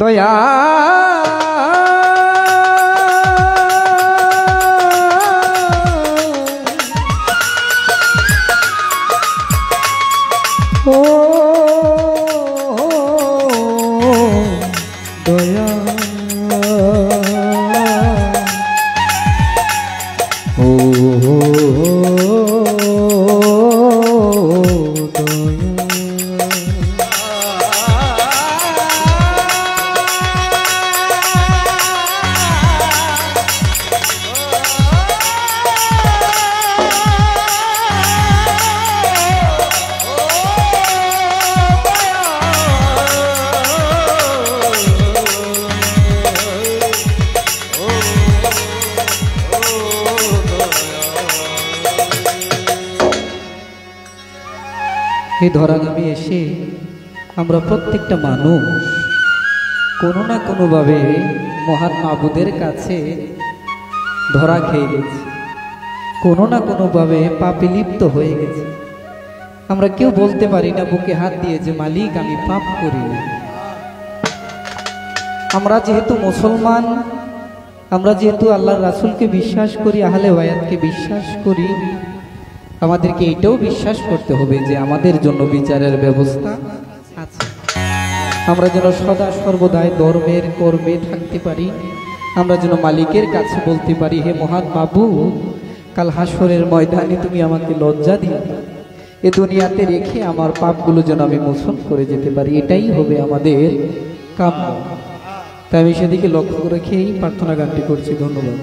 দয়া ও দয়া ও এই ধরাধামে এসে আমরা প্রত্যেকটা মানুষ কোনো না কোনোভাবে মহান মাবুদের কাছে ধরা খেয়ে গেছি, কোনো না কোনোভাবে পাপে লিপ্ত হয়ে গেছি। আমরা কেউ বলতে পারি না বুকে হাত দিয়ে যে মালিক আমি পাপ করিনি। আমরা যেহেতু মুসলমান, আমরা যেহেতু আল্লাহর রাসূলকে বিশ্বাস করি, আহলে বায়াতকে বিশ্বাস করি, আমাদেরকে এটাও বিশ্বাস করতে হবে যে আমাদের জন্য বিচারের ব্যবস্থা আছে। আমরা যেন সদা সর্বদাই ধর্মের কর্মে থাকতে পারি, আমরা যেন মালিকের কাছে বলতে পারি হে মহান মাবুদ, কাল হাসরের ময়দানে তুমি আমাকে লজ্জা দিও, এ দুনিয়াতে রেখে আমার পাপগুলো যেন আমি মোচন করে যেতে পারি। এটাই হবে আমাদের কাম্য। তাই আমি সেদিকে লক্ষ্য রেখেই প্রার্থনা গানটি করছি। ধন্যবাদ।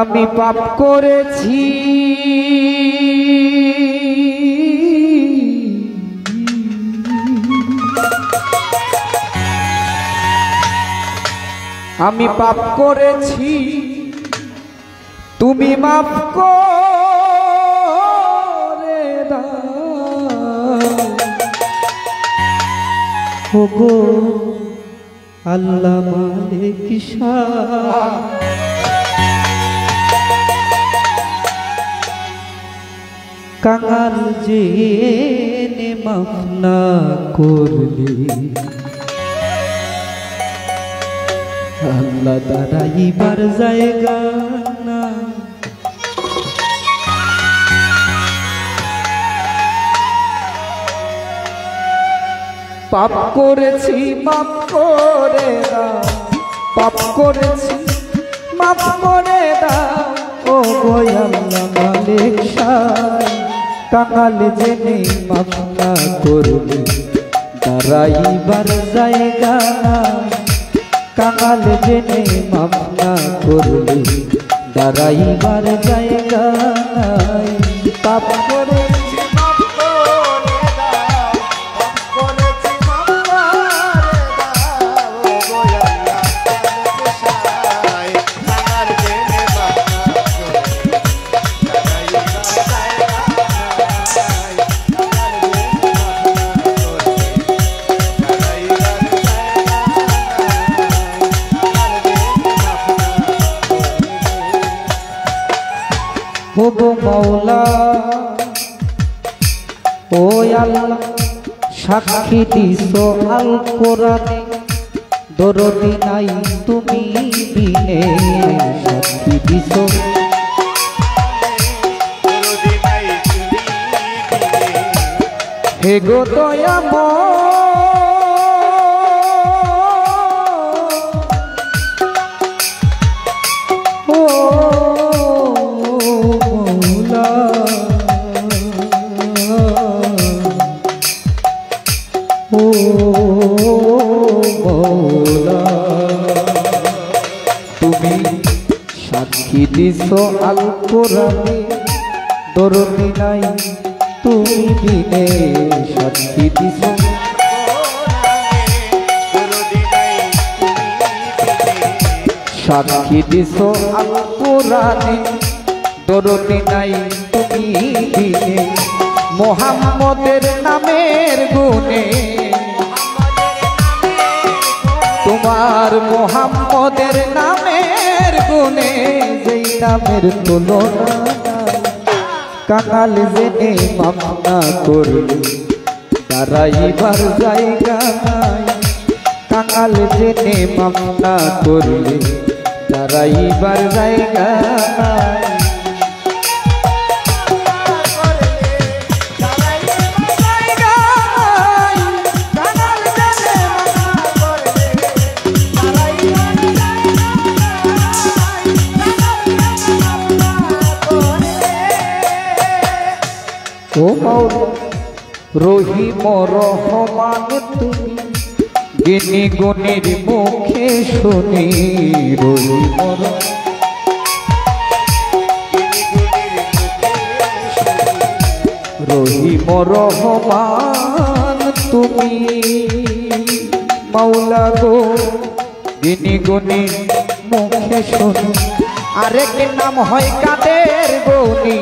আমি পাপ করেছি, আমি পাপ করেছি, তুমি মাফ করে দাও ওগো আল্লাহ মালিক শাহ। কাঙাল জেনে মাফ না করলে আল্লাহ দাঁড়াইবার জায়গা না। পাপ করেছি মাফ করে দাও, পাপ করেছি মাফ করে দাও ও গো আল্লাহ মালিক শাহ। কাঙাল জেনে মাফ না করলে দাঁড়াইবার জায়গা না। কাঙাল জেনে মাফ না করলে দাঁড়াইবার জায়গা নাই। পাপ করেছি মাফ করে দাও, পাপ করেছি মাফ করে দাও ও গো আল্লাহ মালিক শাহ। কাঙাল জেনে মাফ না করলে দাঁড়াইবার জায়গা নাই। কাঙাল জেনে মাফ না করলে দাঁড়াইবার জায়গা। ও গো মওলা ও আল্লাহ, সাক্ষী দিছো আল কোরআনে দরদি নাই তুমি বিনে। সাক্ষী দিছো দরদি নাই তুমি বিনে। হে গো দয়াময় ও মওলা, তুমি সাক্ষী দিছো আল কোরআনে দরদি নাই তুমি বিনে। সাক্ষী দিছো সাক্ষী দিছো আল কোরআনে দরদি নাই তুমি বিনে। মুহাম্মদের নামের গুণে, তোমার মুহাম্মদের নামের গুণে যেই নামের তুলনা নাই। কাঙাল জেনে মাফ না করলে দাঁড়াইবার জায়গা নাই, কাঙাল জেনে মাফ না করলে দাঁড়াইবার জায়গা নাই। ও মাওলা রহিম রহমান তুমি জ্ঞানী গুণীর মুখে শুনি, রহিম রহমান তুমি মাওলা গো জ্ঞানী গুণীর মুখে শুনি। আরেক নাম হয় কাদের গনি,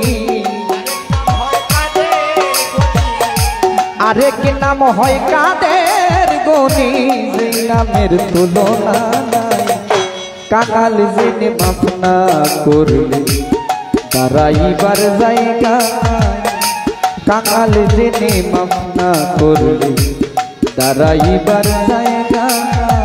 আরেক নাম হয় কাদের গনি, যেই নামের তুলনা নাই। কাঙাল জেনে মাফ না করলে দাঁড়াইবার জায়গা নাই, কাঙাল জেনে মাফ না করলে দাঁড়াইবার জায়গা নাই।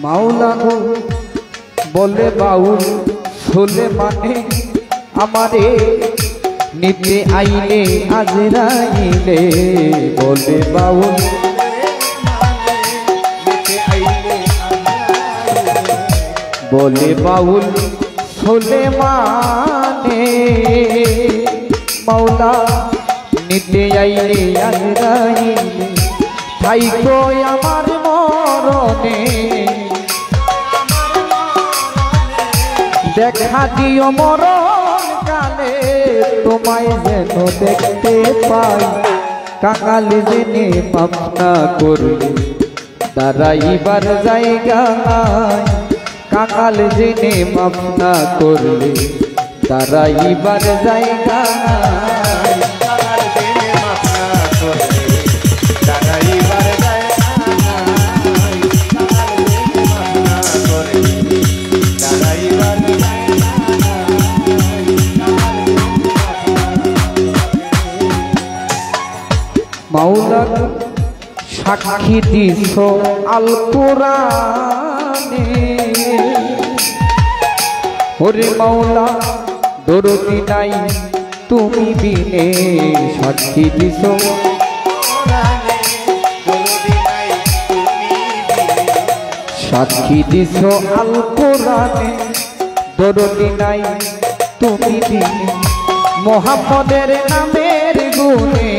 মাওলা গো বলে বাউল শোলে মানে আমারে নিতে আইলে আজরাইলে, বলে বাউল বলে বাউল শোলে মানে মাওলা নিতে আইলে আজরাইলে, থাইকো আমার মরণে দেখা দিও মরণ কালে, তোমায় যেন দেখতে পাই। কাঙাল জেনে মাফ না করলে দাঁড়াইবার জায়গা নাই, কাঙাল জেনে মাফ না করলে দাঁড়াইবার জায়গা নাই। মাওলা সাক্ষী দিছ আল কোরআনে, ওরে মাওলা দরদি নাই তুমি বিনে, সাক্ষী দিছ সাক্ষী দিছ আল কোরআনে, দরদি নাই তুমি বিনে। মোহাম্মদের নামের গুণে,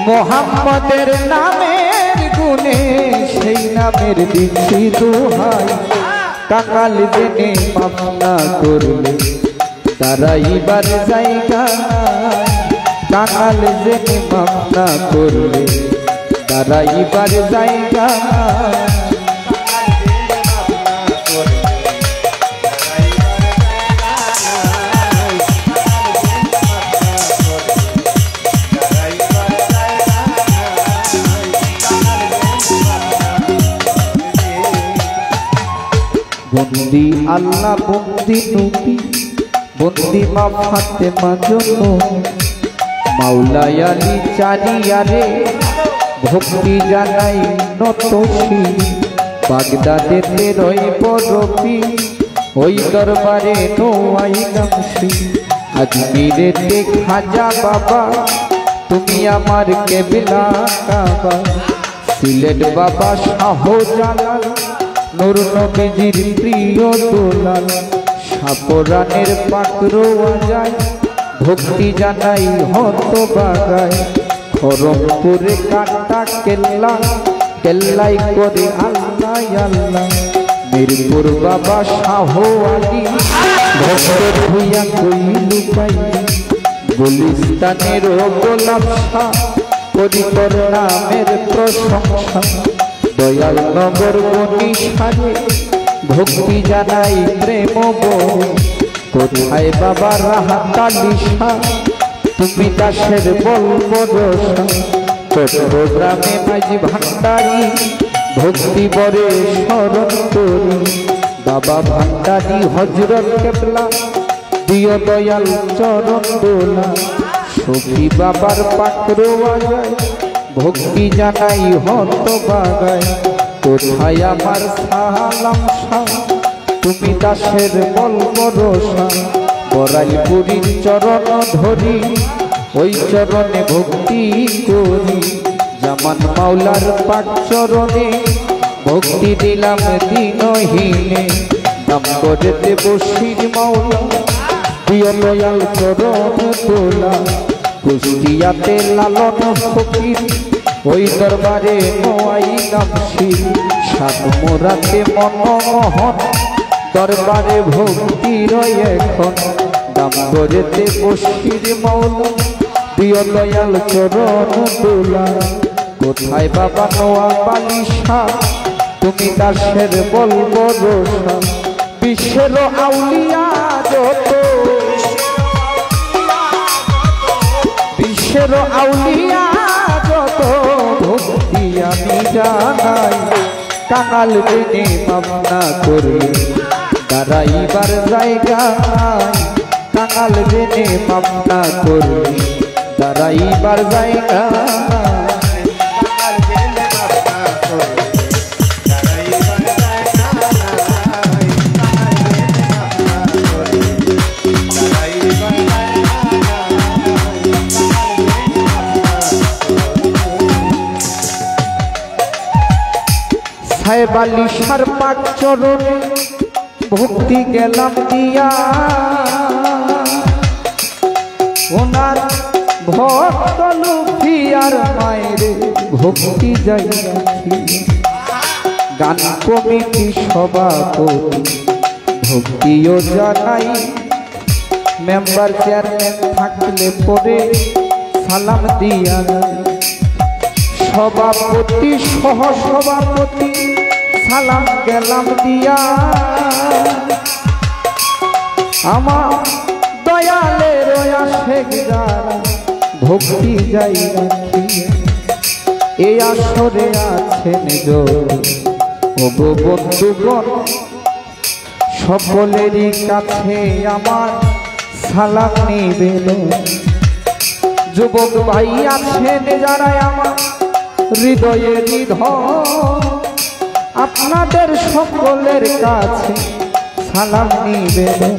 মোহাম্মদের নামের গুণে, সেই নামের দিচ্ছি দোহাই। কাঙাল জেনে মাফ না করলে দাঁড়াইবার জায়গা নাই, কাঙাল জেনে মাফ না করলে দাঁড়াইবার জায়গা নাই। বন্দি আল্লাহ বন্দি নবী, বন্দি মা ফাতেমা জন্য, মাওলাই আলী চারিয়ারে ভক্তি জানাই নতশী। বাগদাদেতে রইব রবি, ওই দরবারে নোয়াই নামসি। আজমিরেতে খাজা বাবা, তুমি আমার কেবলা কাবা। সিলেট বাবা শাহজালাল, নূর নবীজির প্রিয় দুলাল। সাপরানের পাকড়োয়া যায়, ভক্তি জানাই হত বাগায়। খড়মপুরে কাটা কেল্লা, কেল্লাই করে আল্লাহ আল্লাহ। মিরপুর বাবা শাহ আলী, ভক্তের হইয়া কইল পাই। গুলিস্তানের গোলাপ শাহ, করি তোর নামের প্রশংসা। দয়াল নগর বনিশারে, ভক্তি জানাই প্রেম বই। কোথায় বাবার হাততালি শাহ তুমি দাসের বলবরসা চট্টগ্রামে মাঝি ভান্ডারি ভক্তি বরে স্মরণ করি বাবা ভান্ডারি হযরত কেবলা দিও দয়াল চরণ দোলা সখী বাবার পাকড়ো বাজায় ভক্তি জানাই হত বাগায় কোথায় আমার সালাম শাহ তুমি দাসের বলবরসা বরাইপুরীর চরণ ধরি ওই চরণে ভক্তি করি জামান মাওলার পাক চরণে ভক্তি দিলাম দিনহীনে নাম করেতে বসির মাওলা প্রিয় দয়াল চরণ তোলা কুষ্টিয়াতে লালন ফকির ওই দরবারে নোয়াইলাম শির সাত মোরাতে মনমোহন দরবারে ভক্তি রয় এখন দাম করেতে বসির মাওলা প্রিয় দয়াল চরণ তোলা কোথায় বাবা নোয়াপালি শাহ তুমি দাসের বলবরসা বিশ্বের আউলিয়া যত বিশ্বের আউলিয়া যত ভক্তি আমি জানাই কাঙাল জেনে মামনা করলে দাঁড়াইবার জায়গা নাই কাঙাল জেনে মামনা করলে দাঁড়াইবার জায়গা বালিশার পাক চরণে ভক্তি গেলাম দিয়া ওনার ভক্ত লুফিয়ার মায়ের ভক্তি যাই রাখি গান কমিটি সভাপতি ভক্তিও জানাই মেম্বার চেয়ারম্যান থাকলে পরে সালাম দিয়া সভাপতি সহ সভাপতি সালাম গেলাম দিয়া আমার দয়ালের আশেক যারা ভক্তি যাই রাখি এই আসরে আছেন ওগো বন্ধুগণ সকলেরই কাছে আমার সালাম নিবেদন যুবক ভাই আছেন যারা আমার হৃদয়ের ধন আপনাদের সকলের কাছে সালাম নিবেদন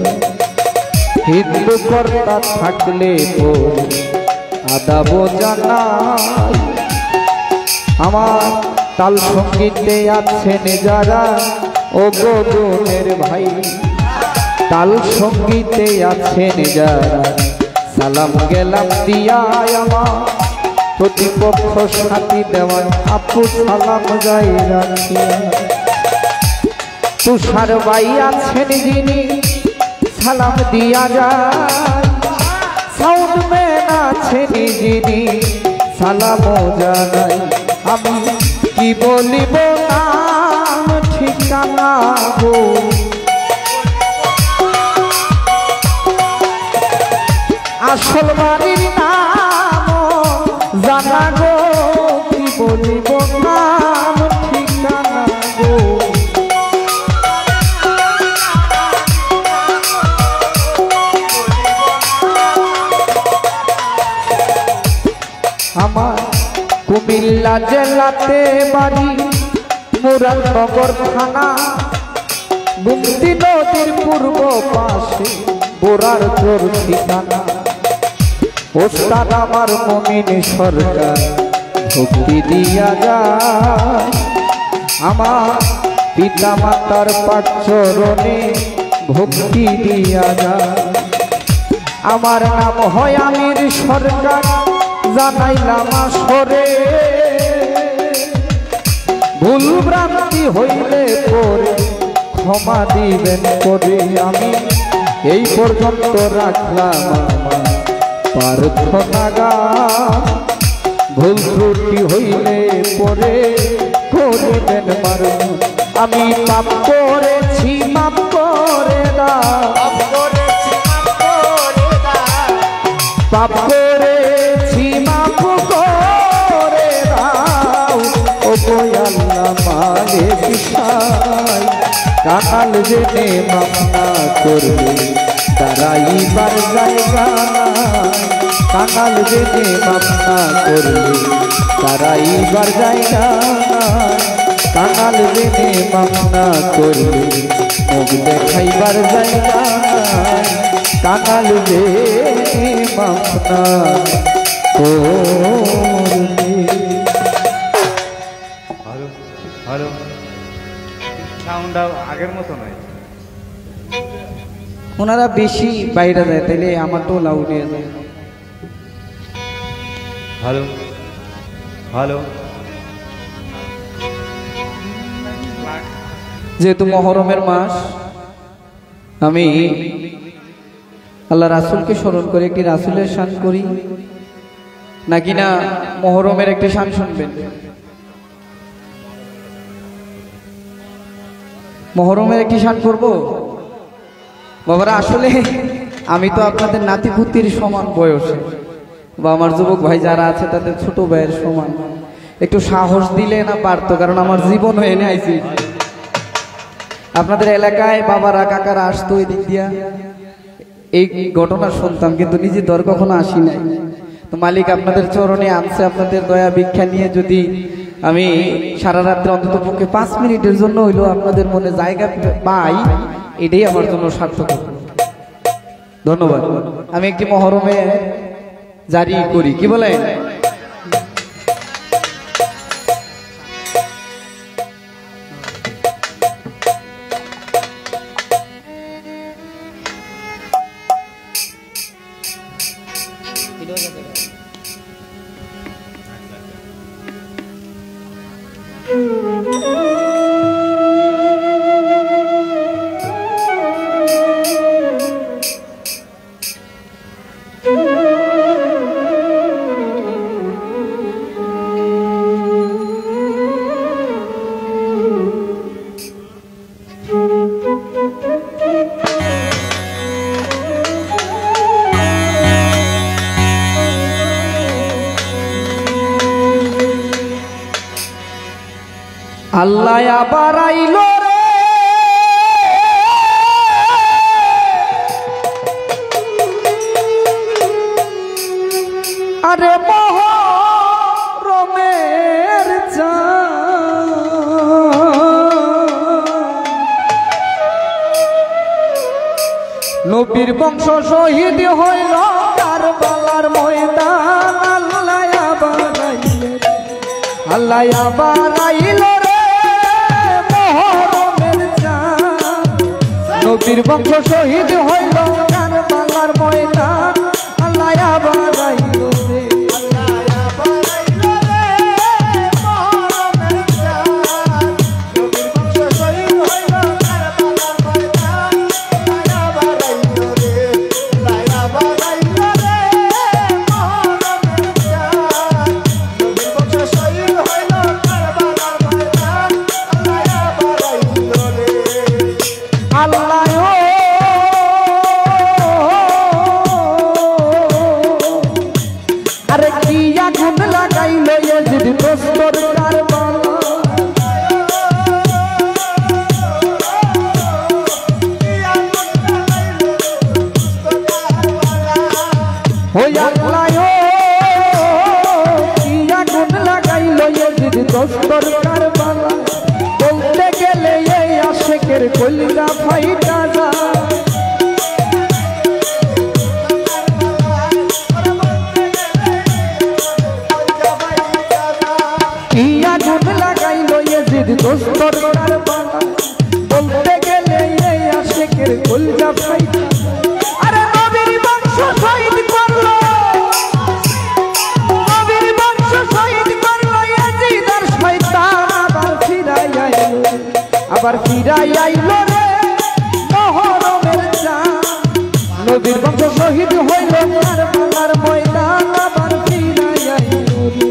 হিন্দু কর্তা থাকলে আদাব জানাই আমার তাল সঙ্গীতে আছেন যারা ও গোদের ভাই তাল সঙ্গীতে আছেন যারা সালাম গেলাম দিয়া আমার প্রতিপক্ষ সাথী দেওয়ার আপু সালাম যাই রাখিয়া তুষার ভাই আছেন যিনি সালাম দিয়া যায় সাউন্ড ম্যান আছেন যিনি সালাম জানাই আমি কি বলিব নাম ঠিকানা গো আসল বাড়ির নাম জানা গো কি বলিব নাম ঠিকানা গো আমার কুমিল্লা জেলাতে বাড়ি মুরাদনগর থানা গুমতি নদীর পূর্ব পাশে বোরার চোর ঠিকানা ওস্তাদ আমার মমিন সরকার ভক্তি দিয়া যায় আমার পিতা মাতার পাক চরণে ভক্তি দিয়া যায় আমার নাম হয় আমির সরকার জানাইলাম আসরে ভুল ভ্রান্তি হইলে পরে ক্ষমা দিবেন করে আমি এই পর্যন্ত রাখলাম আমার প্রার্থনা গান ভুল ত্রুটি হইলে পরে করিবেন মারণ আমি পাপ করেছি মাপ করে দাও পাপ করেছি মাফ করে দাও ও গো আল্লাহ মালিক সাই কাকাল জেনে মাফ না করবে তারাই বার জায়গা কাকাল জেনে মাফ না করবে তারাই বার জায়গা কাকাল জেনে মাফ না করবে মুখ দেখাইবার জায়গা কাকাল জেনে মাফ না করবে। হ্যালো হ্যালো, সাউন্ডটা আগের মতো নয়। ওনারা বেশি বাইরে যায় তাইলে আমারটাও লাউড হয়ে যায়। হ্যালো হ্যালো, যেহেতু মহরমের মাস, আমি আল্লাহ রাসূলকে স্মরণ করে একটি রাসূলের শান করি নাকি না মহরমের একটি শান শুনবেন? মহরমের একটি শান করব বাবারা। আসলে আমি তো আপনাদের নাতিপুতির সমান বয়সে, বা আমার যুবক ভাই যারা আছে তাদের ছোট ভাইয়ের সমান। একটু সাহস দিলে না পারতো, কারণ আমার জীবন হয়ে আইছি। আপনাদের এলাকায় বাবারা কাকারা আসতো এই দিক দিয়া, এই ঘটনা শুনতাম, কিন্তু নিজে দর কখনো আসি নাই। তো মালিক আপনাদের চরণে আনছে, আপনাদের দয়া ভিক্ষা নিয়ে যদি আমি সারা রাত্রে অন্তত পক্ষে 5 মিনিটের জন্য হইলো আপনাদের মনে জায়গা পাই, এটাই আমার জন্য সার্থক। ধন্যবাদ। আমি একটি মহরমে জারি করি, কি বলেন? আল্লাহ আবার আইলো রে, আরে মহরমের নবীর বংশ শহীদ হইল কারবালার ময়দান। আল্লাহ আবার আইলো, আল্লাহ আবার আইলো রে মহরমের চাঁদ। নবীর বংশ শহীদ হইল কারবালার ময়দান। আল্লাহ আবার আইলো রে, বলতে গেলে এই আশেকের কলিজা ফাইটা যায়। কি আগুন লাগাইলো ইয়াজিদ দোস্তর কারবালা, বলতে গেলে এই আশেকের কলিজা ফাইটা। আরে নবীর বংশ শহীদ করলো, নবীর বংশ শহীদ করলো ইয়াজিদ আর শয়তান। আবার ফিরাই আইলো রে মহরমের চাঁদ। নবীর বংশ শহীদ হইল কারবালার ময়দান। আবার ফিরাই আইলো রে।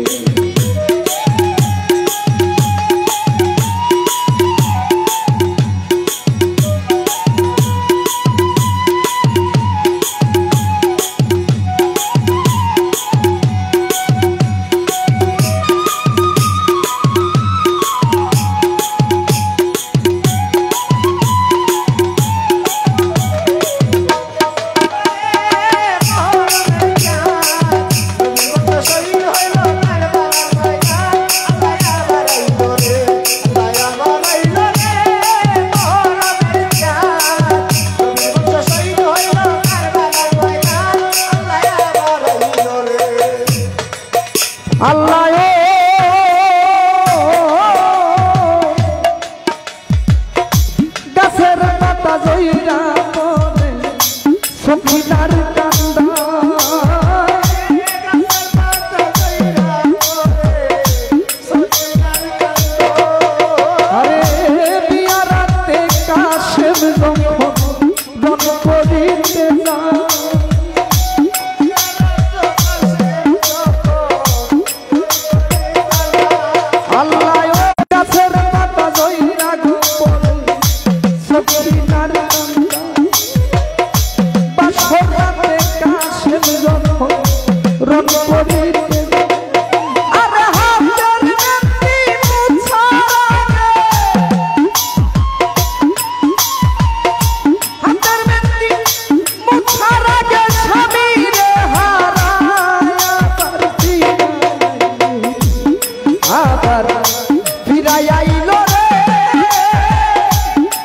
ফিরাই আইল রে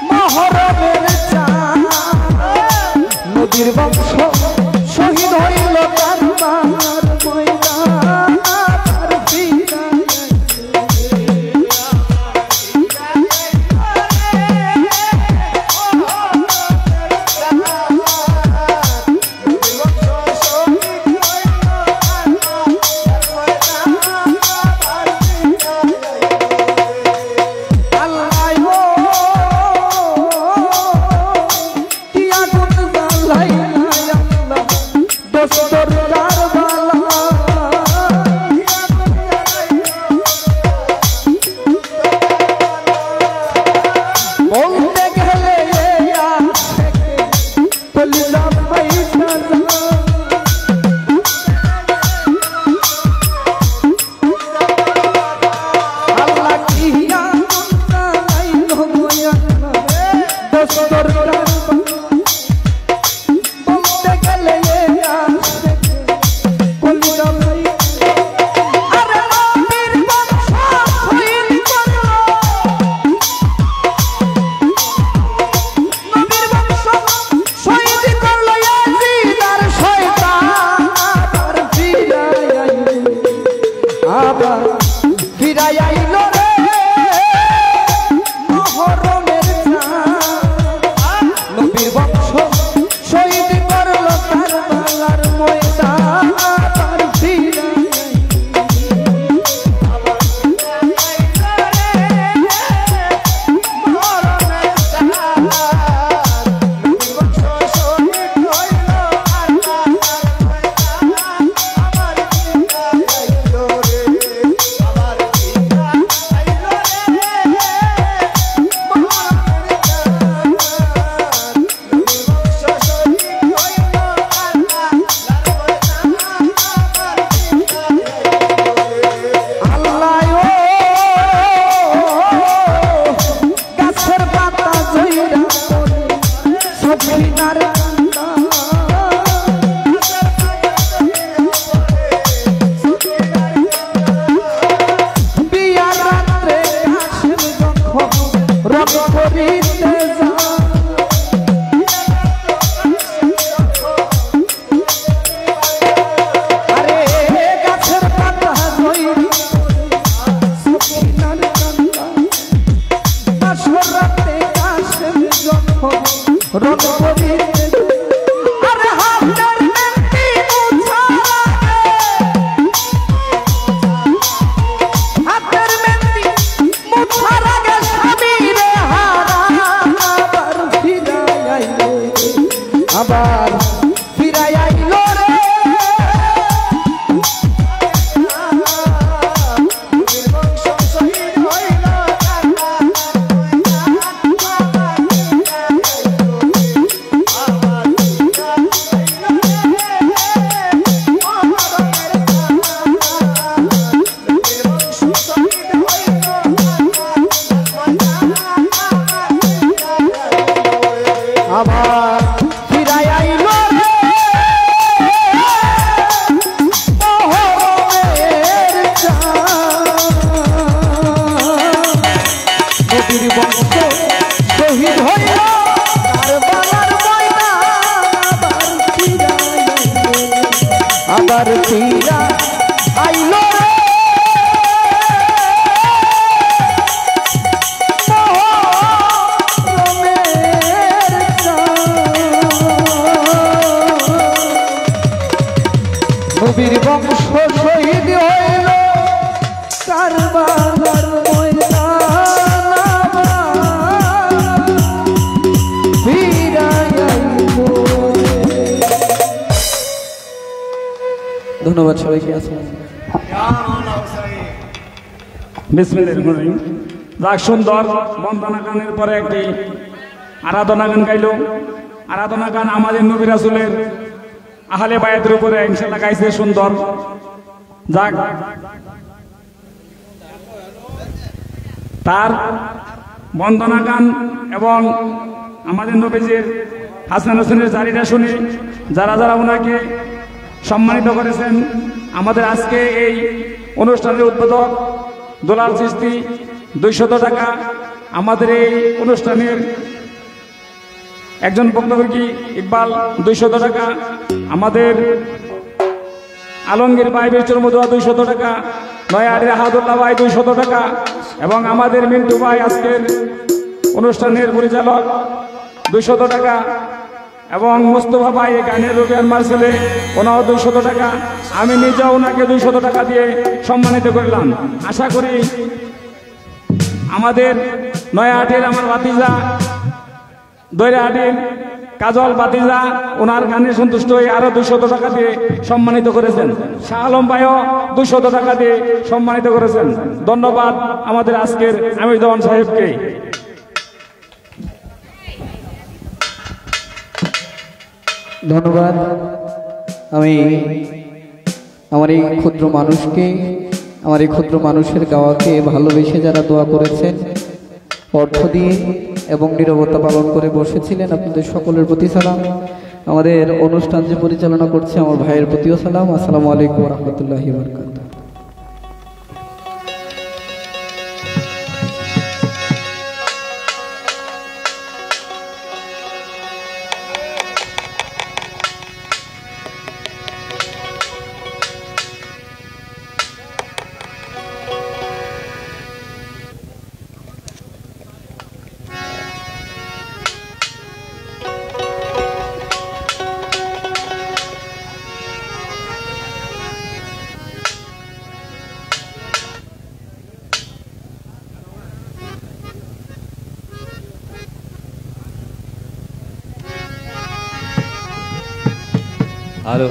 মহরমের চাঁদ নবীর বংশ শহীদ হইল কারবালার ময়দান আর ফিরাই নবীর বংশ শহীদ হইল কারবালার ময়দান ফিরাই আইল। ধন্যবাদ সবাইকে। বিসমিল্লাহির রহমানির রহিম। যাক, সুন্দর বন্দনা গানের পরে একটি আরাধনা গান গাইল। আরাধনা গান আমাদের নবী রাসূলের আহলে বায়াতের উপরে ইনশাআল্লাহ গাইছে সুন্দর। যাক, তার বন্দনা গান এবং আমাদের নবীজির হাসান হোসেনের জারিটা শুনে যারা যারা ওনাকে সম্মানিত করেছেন, আমাদের আজকে এই অনুষ্ঠানের উদ্বোধক দুলাল চিশতি 200 টাকা। আমাদের এই অনুষ্ঠানের একজন বক্তব্যী ইকবাল 200 টাকা। আমাদের আলমগীর ভাই বেচুর মধুয়া 200 টাকা। নয়ারি আহাদুল্লাহ ভাই 200 টাকা। এবং আমাদের মিন্টু ভাই আজকের অনুষ্ঠানের পরিচালক 200 টাকা। এবং মুস্তফা ভাই গানের রুবিয়ান মার্সেলে ওনাও 200 টাকা। আমি নিজেও ওনাকে 200 টাকা দিয়ে সম্মানিত করলাম। আশা করি আমাদের নয়াহাটির আমার ভাতিজা দৈরাহাটির কাজল ভাতিজা ওনার গানে সন্তুষ্ট হয়ে আরো 200 টাকা দিয়ে সম্মানিত করেছেন। শাহ আলম ভাইও 200 টাকা দিয়ে সম্মানিত করেছেন। ধন্যবাদ আমাদের আজকের আমির দেওয়ান সাহেবকে। ধন্যবাদ। আমি আমার এই ক্ষুদ্র মানুষের গাওয়াকে ভালোবেসে যারা দোয়া করেছেন অর্থ দিয়ে এবং নীরবতা পালন করে বসেছিলেন, আপনাদের সকলের প্রতি সালাম। আমাদের অনুষ্ঠান যে পরিচালনা করছে আমার ভাইয়ের প্রতিও সালাম। আসসালামু আলাইকুম ওয়া রাহমাতুল্লাহি ওয়া বারাকাতুহু। হ্যালো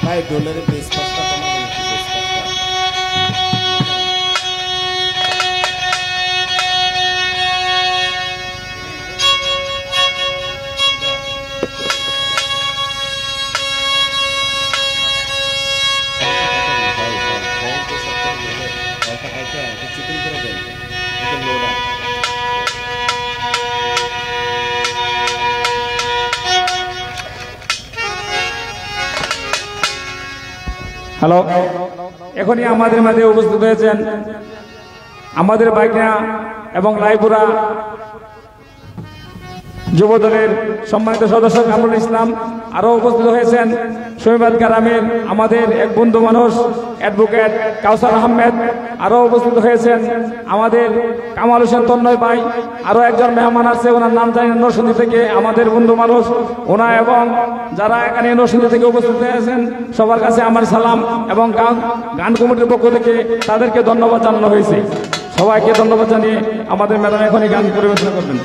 ভাই ডলারের বেস কষ্টটা কমাই দেন একটু, বেস কষ্টটা। চিকেন করে দেন লোড়া। হ্যালো, এখনই আমাদের মাঝে উপস্থিত হয়েছেন আমাদের বাইকনা এবং রায়পুরা যুবদলের সম্মানিত সদস্য কামরুল ইসলাম। আরও উপস্থিত হয়েছেন শহীবাদ গ্রামের আমাদের এক বন্ধু মানুষ অ্যাডভোকেট কাউসার আহমেদ। আরও উপস্থিত হয়েছেন আমাদের কামাল হোসেন তন্ময় ভাই। আরও একজন মেহমান আছে, ওনার নাম জানি নরসিংদী থেকে, আমাদের বন্ধু মানুষ ওনা। এবং যারা এখানে নরসিংদী থেকে উপস্থিত হয়েছেন সবার কাছে আমার সালাম এবং গান কমিটির পক্ষ থেকে তাদেরকে ধন্যবাদ জানানো হয়েছে। সবাইকে ধন্যবাদ জানিয়ে আমাদের ম্যাডাম এখনই গান পরিবেশনা করবেন।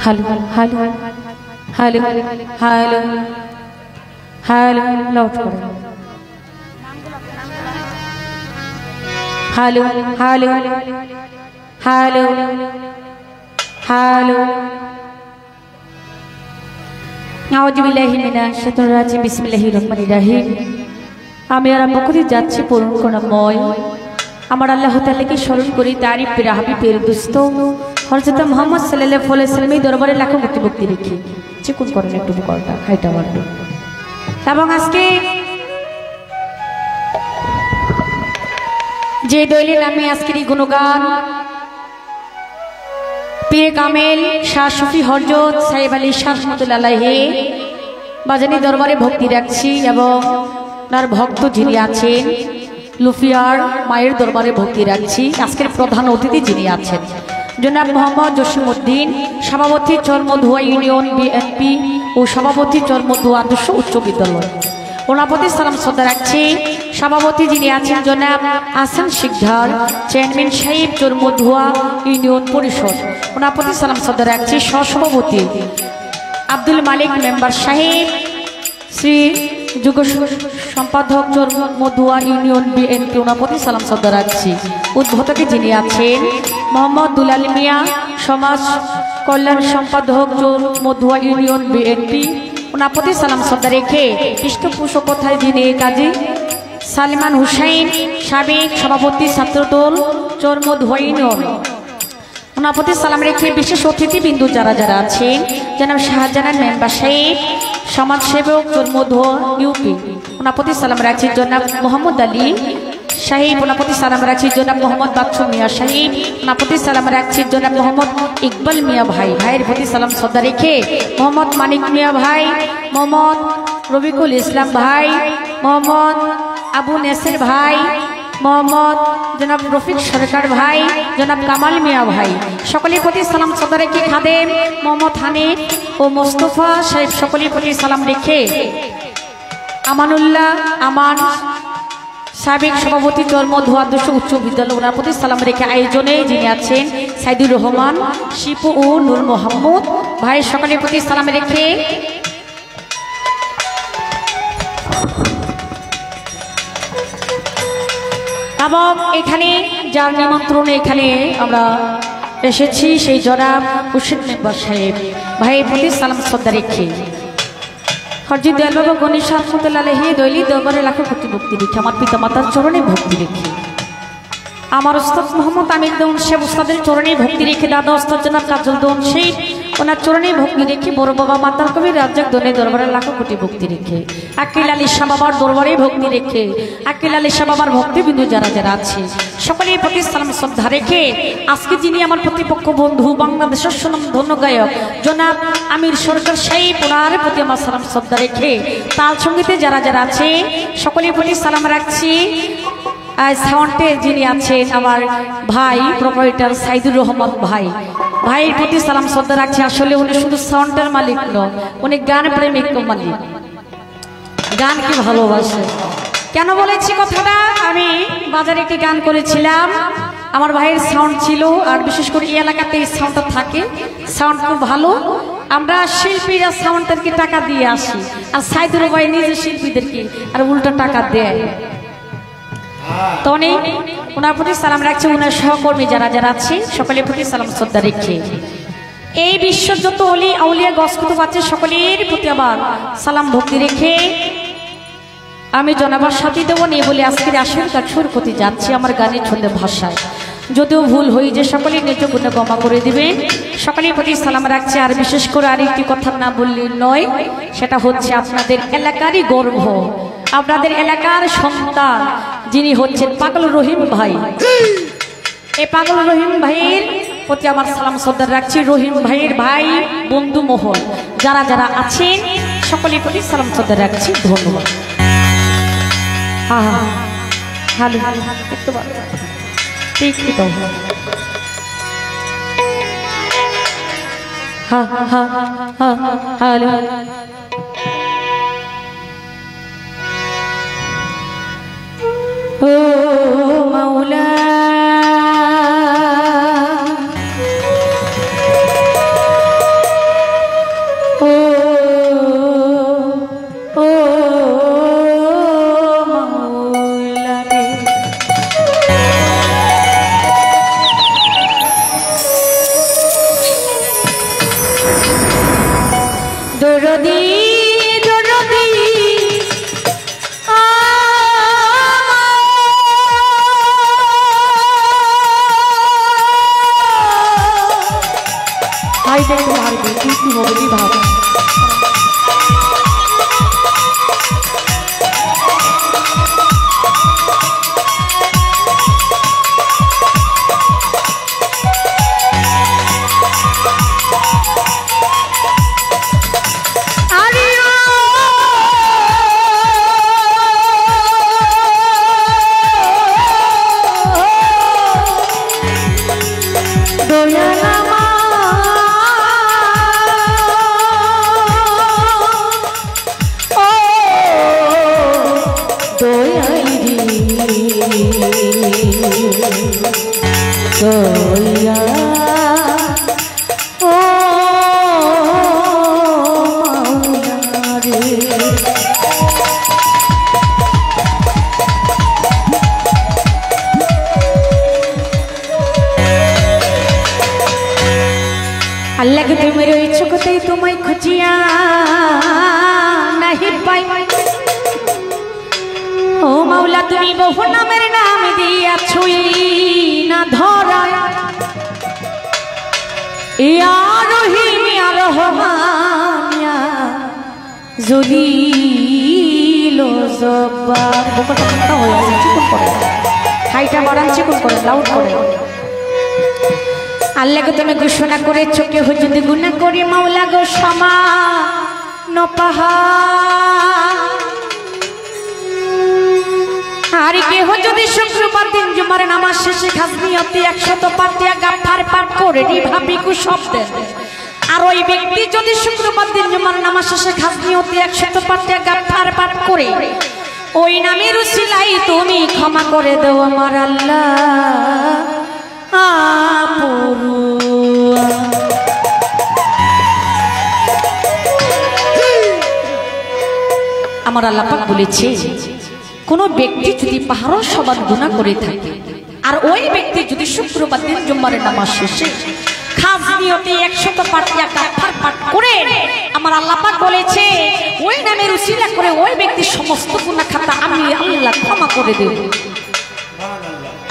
Hello hello hello hello hello loud করে হ্যালো হ্যালো হ্যালো হ্যালো আউযু বিল্লাহি মিনাশ শাইতানির রাজিম বিসমিল্লাহির রহমানির রহিম। আমি আরম্ভ করে যাচ্ছি পূরণ করুণাময় আমার আল্লাহ তাআলাকে স্মরণ করি, তারই প্রিয় হাবিবের দোস্ত হযরত মুহাম্মদ সাল্লাল্লাহু আলাইহি ওয়াসাল্লামের দরবারে লাখো কোটি ভক্তি রেখে চিকুন করেন একটু করটা হাইটা মারবে। এবং আজকে যে দৈলের নামে আজকের এই গুণগান পীর কামেল শাহ সুফি হযরত সাহেব আলী শাহ রহমাতুল্লাহ আলাইহি বাজানি দরবারে ভক্তি রাখছি এবং তার ভক্ত যিনি আছেন লুফিয়ার মায়ের দরবারে ভক্তি রাখছি। আজকের প্রধান অতিথি যিনি আছেন জনাব মোহাম্মদ জসিমউদ্দিন, সভাপতি চরমধুয়া ইউনিয়ন বিএনপি ও সভাপতি চরমধুয়া আদর্শ উচ্চ বিদ্যালয়, ওনার প্রতি সালাম শ্রদ্ধা রাখছি। সভাপতি যিনি আছেন জনাব হাসান শিকদার, চেয়ারম্যান সাহেব চরমধুয়া ইউনিয়ন পরিষদ, ওনার প্রতি সালাম শ্রদ্ধা রাখছি। সহসভাপতি আব্দুল মালিক মেম্বার সাহেব, শ্রী যুগ সম্পাদক চরমধুয়া ইউনিয়ন বিএনপি, ওনার প্রতি সালাম শ্রদ্ধা রাখছি। উদ্বোধকে যিনি আছেন মোহাম্মদ দুলাল মিয়া, সমাজ কল্যাণ সম্পাদক চরমধুয়া ইউনিয়ন বিএনপি, ওনার প্রতি সালাম শ্রদ্ধা রেখে পৃষ্ঠপোষকতায় যিনি কাজী সালমান হুসাইন, সাবেক সভাপতি ছাত্রদল চরমধুয়া ইউনিয়ন, ওনার প্রতি সালাম রেখে বিশেষ অতিথিবৃন্দ যারা যারা আছেন জনাব শাহজাহান মেম্বার সাহেব, সমাজসেবক চরমধুয়া ইউপি, ওনার প্রতি সালাম রাখছি। জনাব মোহাম্মদ আলী সাহেব, ওনার প্রতি সালাম রাখছি। জনাব মোহাম্মদ বাচ্চু মিয়া সাহেব, ওনার প্রতি সালাম রাখছি। জনাব মোহাম্মদ ইকবাল মিয়া ভাই, ভাইয়ের প্রতি সালাম শ্রদ্ধা রেখে মোহাম্মদ মানিক মিয়া ভাই, মোহাম্মদ রবিকুল ইসলাম ভাই, মোহাম্মদ আবু নেসের ভাই, মোহাম্মদ জনাব রফিক সরকার ভাই, জনাব কামাল মিয়া ভাই, সকলের প্রতি সালাম শ্রদ্ধা রেখে খাদেম মোহাম্মদ হানিফ ও মোস্তফা সাহেব সকলের প্রতি সালাম রেখে আমানুল্লাহ আমান সাবেক সভাপতি চরমধুয়া আদর্শ উচ্চ বিদ্যালয়, ওনার প্রতি সালাম রেখে আয়োজনে যিনি আছেন সাইদুর রহমান, শিপু ও নূর মোহাম্মদ ভাই, সকলের প্রতি সালাম রেখে এবং এখানে যার নিমন্ত্রণে এখানে আমরা এসেছি সেই জনাব হুসেন মেম্বার সাহেব ভাইয়ের প্রতি সালাম শ্রদ্ধা রেখে হযরত দয়াল বাবা গণেশ রহমাতুল্লাহ আলাইহি দৈলি দরবারে লাখো কোটি ভক্তি রেখে আমার পিতা মাতার চরণে ভক্তি রেখে আমার উস্তাদ মোহাম্মদ আমির দৌন শেখ উস্তাদের চরণে ভক্তি রেখে দাদা উস্তাদ জনাব কাজল দৌন শেখ ওনার চরণে ভক্তি রেখে বড় বাবা মাতার কবির রাজ্জাক দোনের দরবারে লাখো কোটি ভক্তি রেখে আকিল আলী শাহ বাবার দরবারে ভক্তি রেখে আকিল আলী শাহ বাবার ভক্তিবিন্দু যারা যারা আছে সকলের প্রতি সালাম শ্রদ্ধা রেখে আজকে যিনি আমার প্রতিপক্ষ বন্ধু বাংলাদেশের সুনাম ধন্য গায়ক জনাব আমির সরকার সাহেব, ওনার প্রতি আমার সালাম শ্রদ্ধা রেখে তাল সঙ্গীতে যারা যারা আছে সকলের প্রতি সালাম রাখছি। সাউন্ডে যিনি আছেন আমার ভাই প্রোপাইটার সাইদুর রহমান ভাই, ভাইয়ের প্রতি সালাম শ্রদ্ধা রাখছি। আসলে উনি শুধু সাউন্ডের মালিক নয়, উনি গান প্রেমিক মালিক, গান কি ভালোবাসে। কেন বলেছি কথাটা, আমি বাজারে একটি গান করেছিলাম, আমার ভাইয়ের সাউন্ড ছিল আর বিশেষ করে এই এলাকাতে এই সাউন্ডটা থাকে, সাউন্ড খুব ভালো। আমরা শিল্পীরা সাউন্ডদেরকে টাকা দিয়ে আসি আর সাইদুর ভাই নিজে শিল্পীদেরকে আর উল্টা টাকা দেয়। তো উনি ওনার প্রতি সালাম রাখছে, ওনার সহকর্মী যারা যারা আছে সকলের প্রতি সালাম শ্রদ্ধা রেখে এই বিশ্বের যত অলি আউলিয়া গসকুত আছে সকলের প্রতি আবার সালাম ভক্তি রেখে আমি জনাবার সাথী দেব নিয়ে বলে আজকের আসনকার সুর করতে যাচ্ছি আমার গানের ছন্দে ভাষায়। যদিও ভুল হই যে সকলেই নিজ গুণে ক্ষমা করে দিবেন, সকলের প্রতি সালাম রাখছে। আর বিশেষ করে আরেকটি কথা না বললে নয়, সেটা হচ্ছে আপনাদের এলাকারই গর্ব, আপনাদের এলাকার সন্তান যিনি হচ্ছেন পাগল রহিম ভাই। এই পাগল রহিম ভাইয়ের প্রতি আমার সালাম শ্রদ্ধা রাখছি। রহিম ভাইয়ের ভাই বন্ধু মোহন যারা যারা আছেন সকলের প্রতি সালাম শ্রদ্ধা রাখছি। ধন্যবাদ। হ্যাঁ হ্যালো একটু ঠিক তো হ্যাঁ হ্যাঁ হ্যাঁ হ্যালো ও মাওলা भाई देख तुम्हारी बेटी की होगी भाव अल्लाह के तुम मेरे इच्छुकते तुम्हें खुजिया नहीं पाई ओ मौला तुम्हें बहु ना मेरे नाम दिया छुई ना धरा या रहीम या रहमान या জলিলো জব্বার বোকাটা কোনটা হয়ে আছে চিকন করে হাইটা বাড়ান চিকন করে লাউড করে আল্লাহকে তুমি ঘোষণা করেছো কেহ যদি গুনাহ করে মাওলা গো ক্ষমা নপাহা আর কেহ যদি শুক্রবার দিন জুমার নামাজ শেষে খাস নিয়তে 100 পাতিয়া গাফার পাঠ করে ভাবি কু শব্দে আর ওই ব্যক্তি যদি শুক্রবার দিন জুমার নামাজ শেষে খাস নিয়তে 100 পাতিয়া গাফার পাঠ করে ওই নামের উসিলাই তুমি ক্ষমা করে দাও আমার আল্লাহ আমার আল্লাহ পাক বলেছে কোন ব্যক্তি যদি পাহাড় সমান গুনাহ করে থাকে আর ওই ব্যক্তি যদি শুক্রবার দিন জুমারের নামাজ শেষে খাস নিয়তে 100 পাতিয়া গাফার পাঠ করে আমার আল্লাহ পাক বলেছে ওই নামের উসিলা করে ওই ব্যক্তির সমস্ত গুনাহ খাতা আমি আল্লাহ ক্ষমা করে দেব।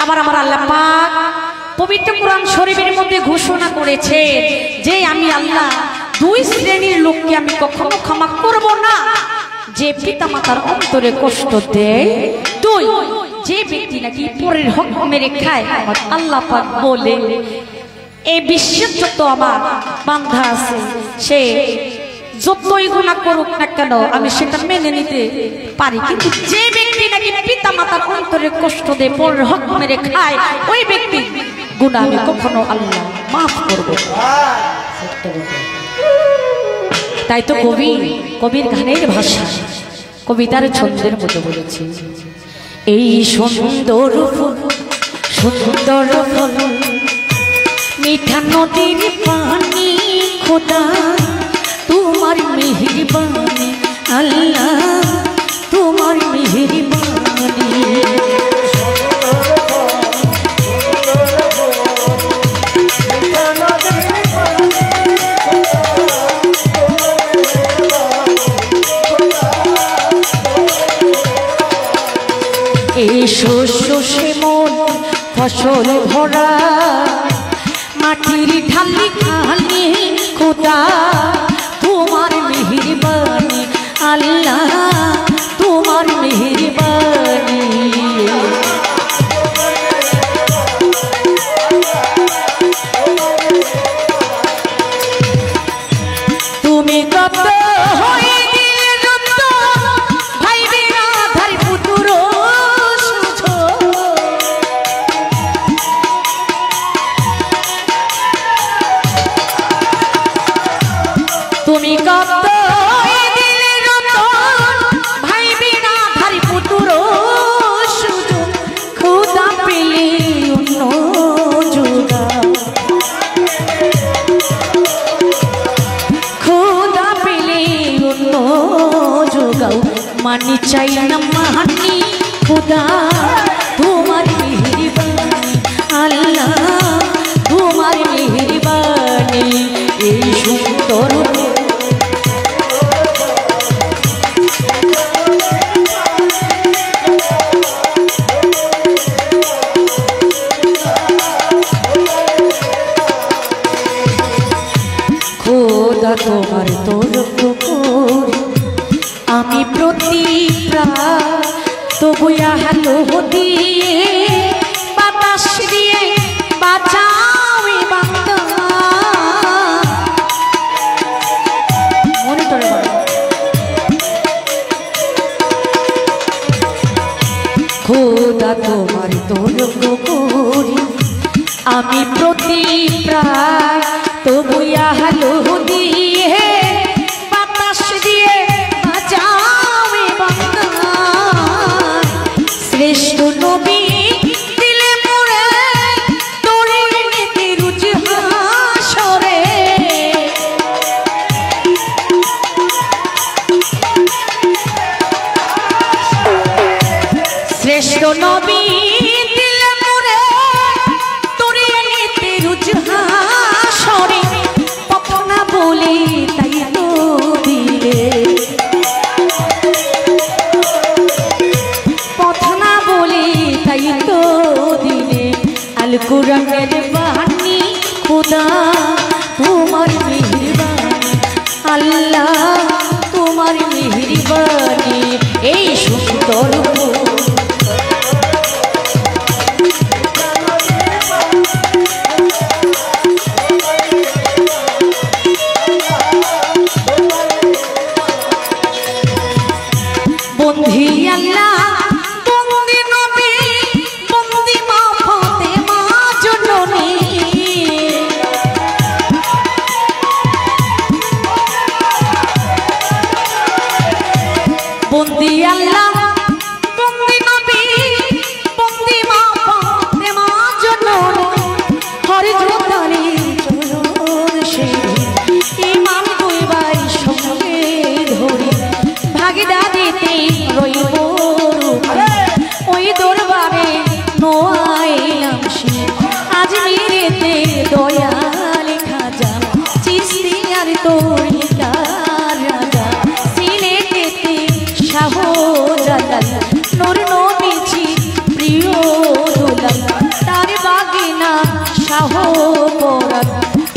আবার আমার আল্লাহ পাক পবিত্র কোরআন শরীফের মধ্যে ঘোষণা করেছে যে আমি আল্লাহ দুই শ্রেণীর লোককে আমি কখনো ক্ষমা করব না, যে পিতামাতার অন্তরে কষ্ট দেয়, দুই যে ব্যক্তি নাকি পরের হক মেরে খায়। আমার আল্লাহ পাক বলে এই বিশ্বের যত আমার বান্ধা আছে সে যতই গুনাহ করুক না কেন আমি সেটা মেনে নিতে পারি, কিন্তু যে ব্যক্তি নাকি পিতামাতার অন্তরে কষ্ট দেয়, পরের হক মেরে খায়, ওই ব্যক্তি গুনাহ আমি কখনো আল্লাহ মাফ করব না। তাই তো কবির গানের ভাষা কবিতার ছন্দের মতো বলেছে এই সুন্দর ফুল সুন্দর ফল মিঠা নদীর পানি খোদা তোমার মেহেরবানি আল্লাহ তোমার মেহেরবানি। এই শস্য শ্যামল ফসল ভরা মাটির ঢালি খালি খোদা তোমার মেহেরবানি আল্লাহ তোমার মেহেরবানি। তুমি কত হয়ে দিলে যত ভাই বিরাধার পুতুর তুমি কত দিলে রতন ভাই বিরাধার পুতুর সুযোগ খুদা পেলে অন্য যোগাও, খুদা পেলে অন্য যোগাও, মানি চাই না মানি খুদা তোমার মেহেরবানি আল্লাহ তোমার মেহেরবানি। এই সুন্দর তোমার তোর করি আমি প্রতি প্রাণ তবু হালো দিয়ে বাতাস দিয়ে বাঁচাও বাংলা মনিটরে খোদা তোমার তোর করি আমি প্রতি প্রায় তবু হালো দিয়ে বাতাস দিয়ে বাঁচাও বাংলা শ্রেষ্ঠ নবী দিলে মোরে তোরে নিতে রুচি হাসরে শ্রেষ্ঠ নবী দিলে মোরে তোরে নিতে রুচি হাসরে পপনা বলে তাই তো দিলে পথনা বলে তাই তো দিলে আল কুরআনের বাণী খোদা তোমার মেহেরবানি আল্লাহ তোমার মেহেরবানি এই সুন্দর বন্ধি আল্লাহ বন্দি নবী বন্দি মা ফাতেমা জননী বন্দি আল্লাহ বন্দি নবী বন্দি মা ফাতেমা জননী হরি জোতারি চরণ সেরে ইমাম দুই ভাই সঙ্গে ধরে ভাগিদারিতে রইব ওই দরবারে নোয়াইলাম সে আজমিরেতে দয়াল খাজা চিশতিয়ার তরিকার রাজা সিলেটেতে শাহজালাল নূর নবীজি প্রিয় দুলাল তার বাগিনা শাহ পরাণ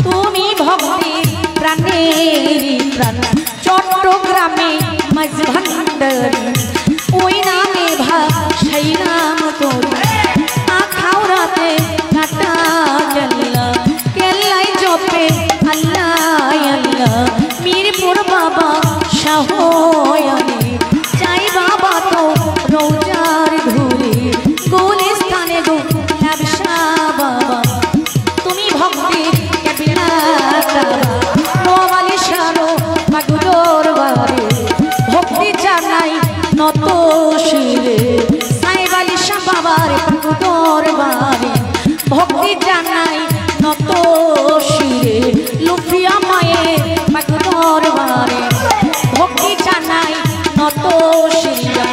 তুমি ভক্তির প্রাণের প্রাণ চট্টগ্রামে মজভান্ডারি ওই নামে ভাষাই নাম তোর আখাউড়াতে কাটা জল্লা কেল্লাই জপে আল্লাহ আল্লাহ মিরপুর বাবা শাহয়ানি চাই বাবা তো রোজার ধুরে গুলিস্তানে গো ব্যবসা বাবা তুমি ভক্তির ক্যাপিলা নোয়ালি শানো মাগুলোর বাড়ি ভক্তি জানাই নত শিরে সাইবালি শাহ বাবার পাকুদর বাড়ি ভক্তি জানাই নত শিরে লুফিয়া মায়ের পাকুদর বাড়ি ভক্তি জানাই নত শিরে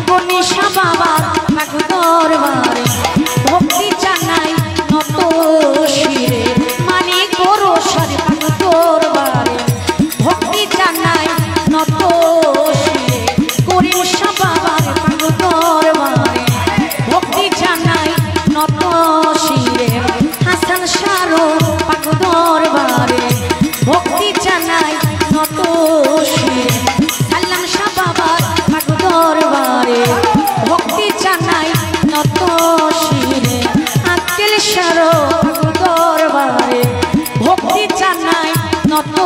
গণেশা বাবার পাকুদর বাড়ি ভক্তি জানাই নত শিরে মানে করো সারে পাকুদর বাড়ি ভক্তি জানাই নত শিরে করিম শাহ বাবার পাকুদর বাড়ি ভক্তি জানাই নত শিরে হাসান শাহরো পাকুদর বাড়ি ভক্তি জানাই নত শিরে সাল্লাম শাহ বাবার পাকুদর বাড়ি ভক্তি জানাই নত শিরে আক্কেল শাহরো পাকুদর বাড়ি ভক্তি জানাই নত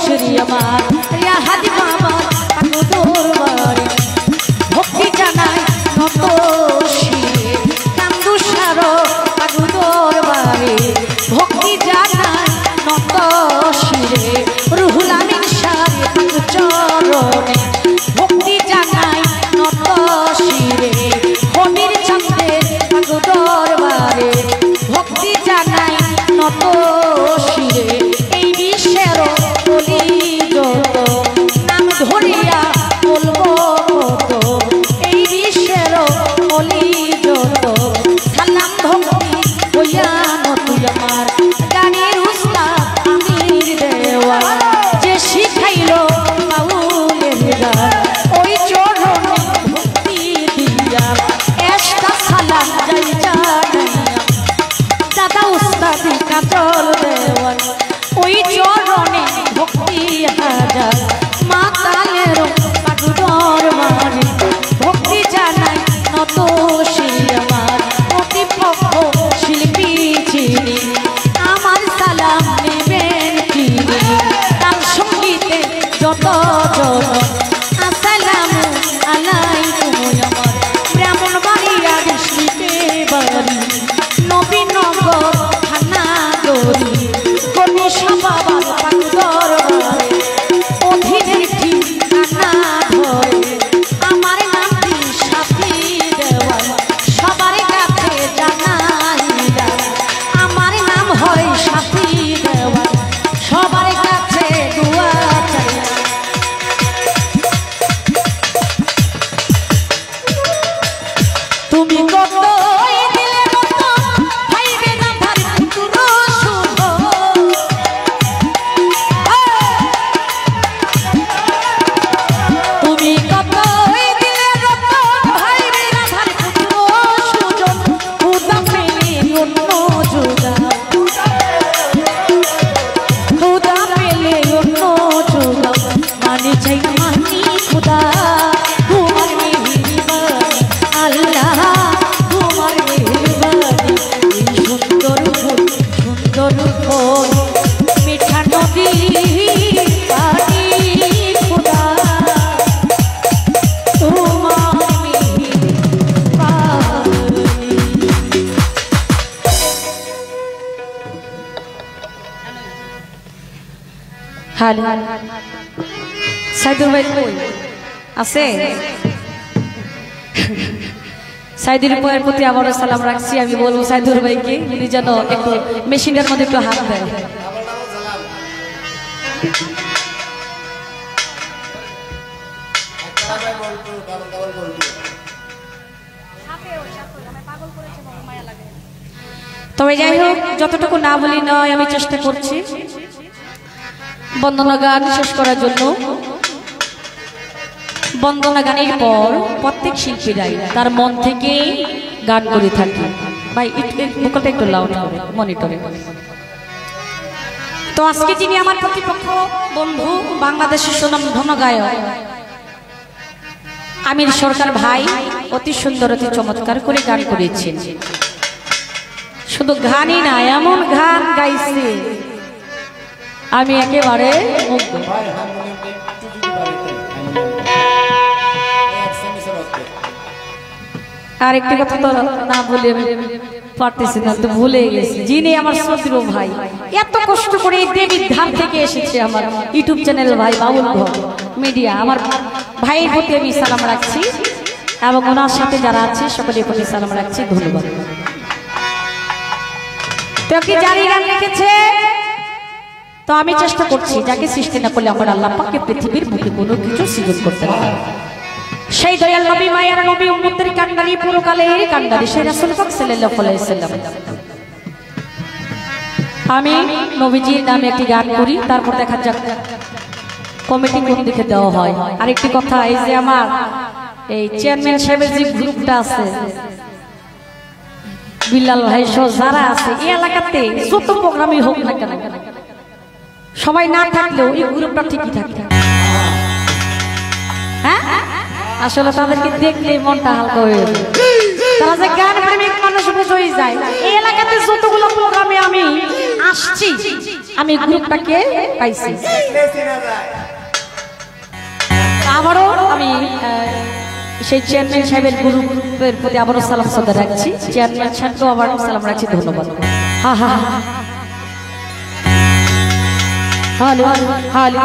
শিরে আমার রিয়াহাদি বাবার পাকুদর বাড়ি ভক্তি জানাই নত শিরে কান্দু শাহরো পাকুদর বাড়ি ভক্তি জানাই নত শিরে রুহুল আমিন শাহরে চরণে ভক্তি জানাই নত শিরে হমির চন্দ্রের পাকুদর বাড়ি ভক্তি জানাই নত শিরে এই বিশ্বের বলি যত নাম ধরিয়া বলবো কত এই বিশ্বের বলি যত সালাম ভক্তি হইয়া নতুন আমার গানের উস্তাদ আমির দেওয়া যে শিখাইল বাউলের গান ওই চরণে ভক্তি দিয়া একটা সালাম যাই জানাইয়া দাদা উস্তাদ কাজল দেওয়ান ওই চরণে ভক্তি হ্যালো সাইদুর ভাই কই আছে? সাইদুর ভাইয়ের প্রতি আবারও সালাম রাখছি। আমি বলবো সাইদুর ভাইকে উনি যেন একটু মেশিনের মধ্যে একটু হাত দেয়। তবে যাই হোক, যতটুকু না বলি নয়, আমি চেষ্টা করছি বন্দনা গান শেষ করার জন্য। বন্দনা গানের পর প্রত্যেক শিল্পীরাই তার মন থেকে গান করে থাকে। ভাই মুখটা একটু লাউড করে মনিটরে। তো আজকে যিনি আমার প্রতিপক্ষ বন্ধু, বাংলাদেশের সুনামধন্য গায়ক আমির সরকার ভাই অতি সুন্দর অতি চমৎকার করে গান করেছেন। শুধু গানই না, এমন গান গাইছে আমি একেবারে মুগ্ধ। আর একটি কথা তো না বলে পারতেছি না, তো ভুলে গেছি। যিনি আমার শত্রু ভাই, এত কষ্ট করে দেবীর ধাম থেকে এসেছে আমার ইউটিউব চ্যানেল ভাই বাউল ঘর মিডিয়া, আমার ভাইয়ের প্রতি আমি সালাম রাখছি এবং ওনার সাথে যারা আছে সকলের প্রতি সালাম রাখছি। ধন্যবাদ। তো কি জারি গান লিখেছে, তো আমি চেষ্টা করছি যাকে সৃষ্টি না করলে আমার আল্লাহ পাককে পৃথিবীর বুকে কোনো কিছু সৃজন করতে পারে। সেই দয়াল নবী মায়ের নবী উম্মতের কান্ডারি পুরকালের কান্ডারি সেই রাসূল পাক সাল্লাল্লাহু আলাইহি ওয়াসাল্লাম। আমি নবীজির নামে একটি গান করি, তারপর দেখা যাক কমিটি কোন দিকে দেওয়া হয়। আরেকটি কথা, এই যে আমার এই চেয়ারম্যান সাহেবের যে গ্রুপটা আছে, বিল্লাল ভাই সহ যারা আছে এই এলাকাতে যত প্রোগ্রামই হোক না কেন, সবাই না থাকলেও এই গ্রুপটা ঠিকই থাকে। হ্যাঁ, আসলে তাদেরকে দেখলে মনটা হালকা হয়ে যায়। তারা যে গান প্রেমিক মানুষ বুঝেই যায়। এই এলাকাতে যতগুলো প্রোগ্রামে আমি আসছি, আমি গ্রুপটাকে পাইছি। আবারও আমি সেই চেয়ারম্যান সাহেবের গ্রুপের প্রতি আবারও সালাম শ্রদ্ধা রাখছি। চেয়ারম্যান সাহেবকেও আবারও সালাম রাখছি, ধন্যবাদ। হ্যাঁ হ্যাঁ হ্যালো হ্যালো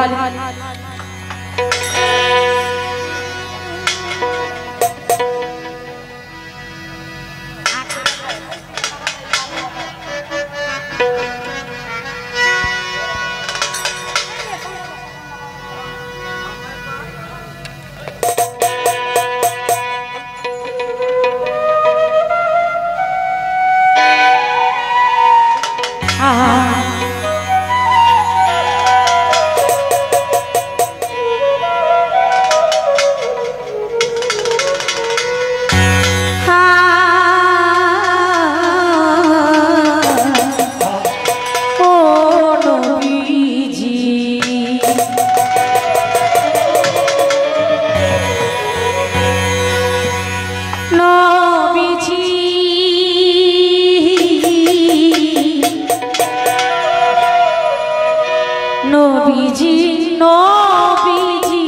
নবীজি নবীজি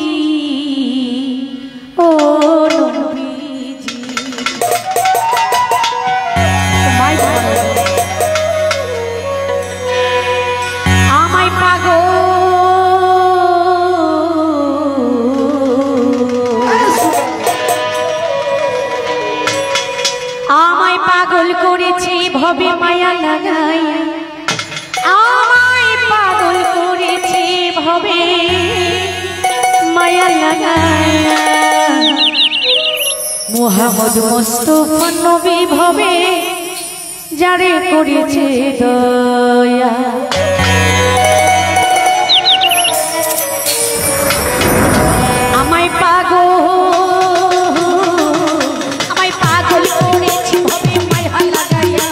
ও নবীজি। আমায় পাগল আমায় পাগল করেছে ভবে মায়া লাগাই, আমায় পাগল করেছে ভবে মায়া লাগাইয়া। মুহাম্মদ মুস্তাফা নবী ভবে যারে করেছে দয়া। আমায় পাগল করেছে ভবে মায়া লাগাইয়া,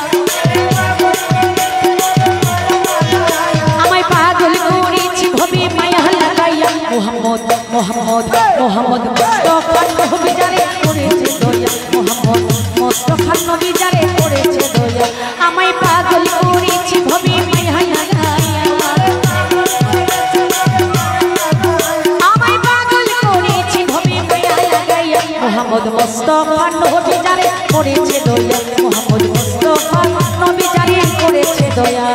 আমায় পাগল করেছে ভবে মায়া লাগাইয়া। মুহাম্মদ মুহাম্মদ মুহাম্মদ মুস্তাফা নবী যারে করেছে দয়া, মুহাম্মদ মুস্তাফা নবী যারে করেছে দয়া। আমায় পাগল করেছে ভবে মায়া লাগাইয়া, আমায় পাগল করেছে ভবে মায়া লাগাইয়া। মুহাম্মদ মুস্তাফা নবী যারে করেছে দয়া, মুহাম্মদ মুস্তাফা নবী যারে করেছে দয়া।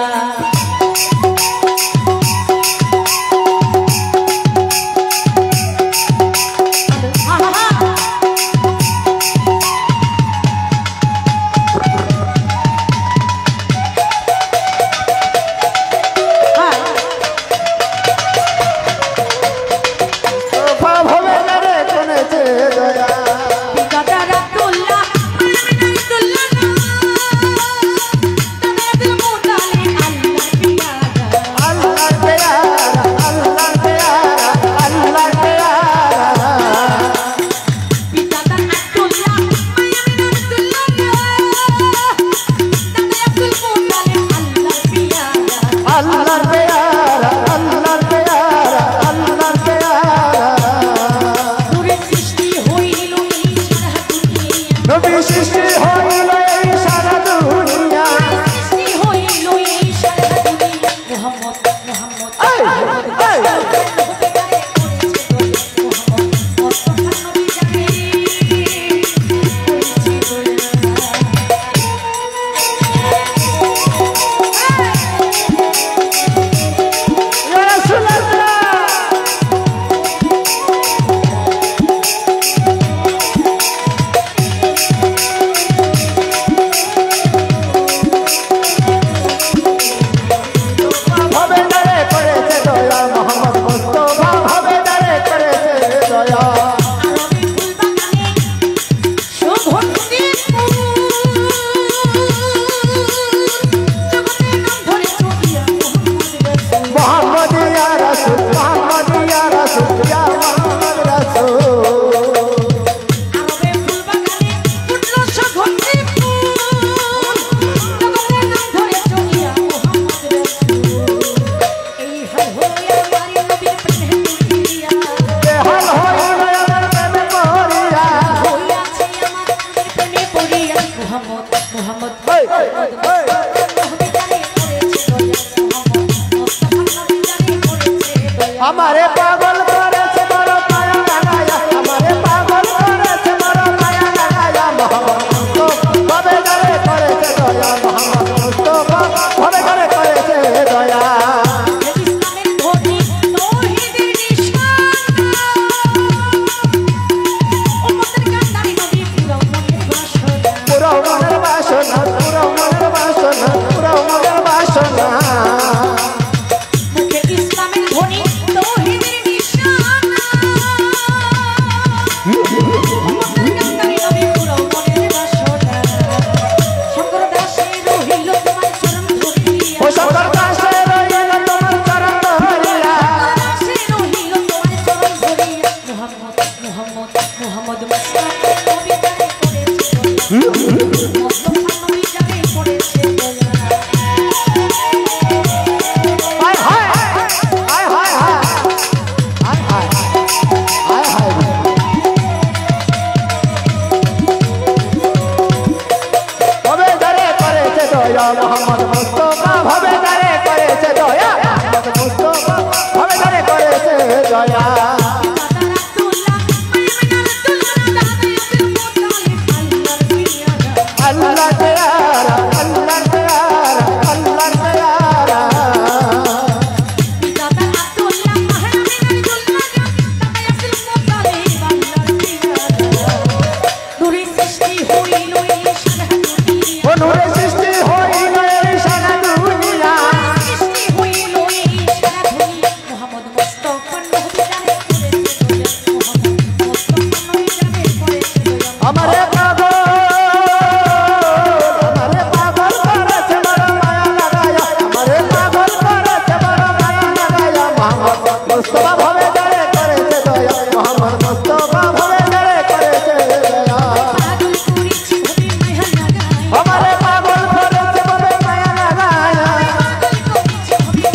আমারে পাগল করেছে বড় মায়া লাগায়া আমারে পাগল করেছে বড় মায়া লাগায়া মোহাম্মদ মুস্তাফা ভবে করে করেছে দয়া মোহাম্মদ মুস্তাফা ভবে করে করেছে দয়া মোহাম্মদ মুস্তাফা ভবে করে করেছে দয়া মোহাম্মদ মুস্তাফা ভবে করে করেছে দয়া আল্লাহ তেরা আল্লাহ তেরা আল্লাহ তেরা নূরে সৃষ্টি হইল ও নূরে সৃষ্টি হইল এই সারা দুনিয়া সৃষ্টি হইল এই সারা দুনিয়া মোহাম্মদ মুস্তাফা নবী জানে করেছে মোহাম্মদ মুস্তাফা নবী জানে করেছে আমারে পাগল করেছে বড় মায়া লাগায়া আমারে পাগল করেছে বড় মায়া লাগায়া মোহাম্মদ মুস্তাফা ভবে করে করেছে দয়া মোহাম্মদ মুস্তাফা ভবে করে করেছে দয়া পাগল করেছি ভবে মায়া লাগায় আমারে পাগল করেছে বড় মায়া লাগায়া পাগল করেছি ভবে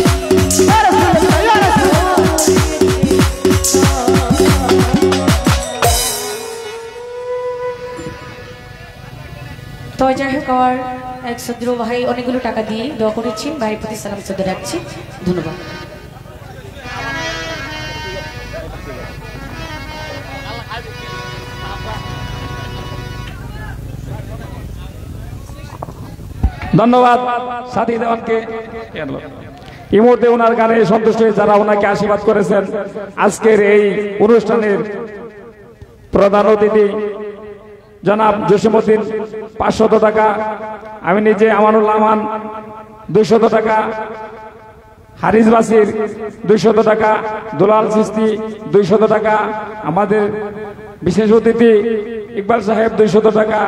মায়া লাগায় তো যাই হোক আমার এক সদ্র ভাই অনেকগুলো টাকা দিয়ে দোয়া করেছেন ভাইয়ের প্রতি সালাম শ্রদ্ধা রাখছি ধন্যবাদ ধন্যবাদ সাথী দেওয়ানকে। এই মুহূর্তে ওনার গানে সন্তুষ্ট হয়ে যারা ওনাকে আশীর্বাদ করেছেন, আজকের এই অনুষ্ঠানের প্রধান অতিথি জনাব জসিমউদ্দিন 500 টাকা, আমি নিজে আমানুল রহমান 200 টাকা, হারিস বাসির 200 টাকা, দুলাল চিস্তি 200 টাকা, আমাদের বিশেষ অতিথি ইকবাল সাহেব 200 টাকা,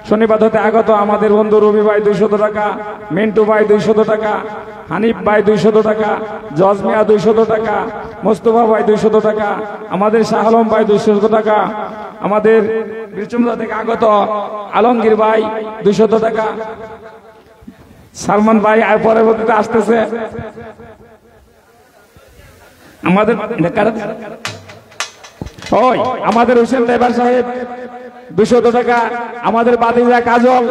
শনিবার হতে আগত আমাদের বন্ধু রবি ভাই 200 টাকা, মিন্টু ভাই 200 টাকা, হানিফ ভাই 200 টাকা, জজমিয়া 200 টাকা, মোস্তফা ভাই 200 টাকা, আমাদের শাহ আলম ভাই 200 টাকা, আমাদের বীরচুমরা থেকে আগত আলমগীর ভাই 200 টাকা, সালমান ভাই আর পরবর্তীতে আসতেছে, আমাদের ওই আমাদের হোসেন ড্রাইভার সাহেব 200 টাকা, আমাদের বাদিজা কাজল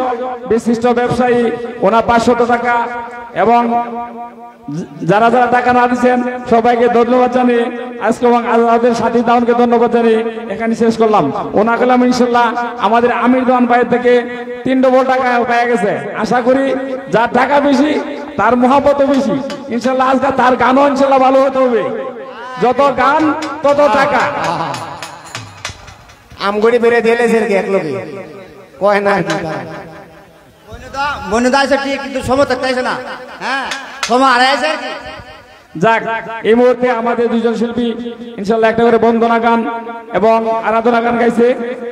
বিশিষ্ট ব্যবসায়ী ওনা 500 টাকা, এবং যারা যারা টাকা না দিচ্ছেন সবাইকে ধন্যবাদ জানিয়ে আজকে এবং আমাদের সাথী দাউনকে ধন্যবাদ জানিয়ে এখানে শেষ করলাম। ওনা করলাম ইনশাল্লাহ আমাদের আমির দাওয়ান ভাইয়ের থেকে 3 ডবল টাকা পেয়ে গেছে। আশা করি যার টাকা বেশি তার মহাব্বত বেশি, ইনশাল্লাহ আজকে তার গানও ইনশাল্লাহ ভালো হতে হবে। যত গান তত টাকা। আমগুড়ি বেড়ে দিলে সেরকি এক লোকে কয় না কি বন্ধুদা আছে ঠিক, কিন্তু সময় থাকতেছে না। হ্যাঁ, সময় হারাইছে আর কি। যাক, এই মুহূর্তে আমাদের দুজন শিল্পী ইনশাল্লাহ একটা করে বন্দনা গান এবং আরাধনা গান গাইছে।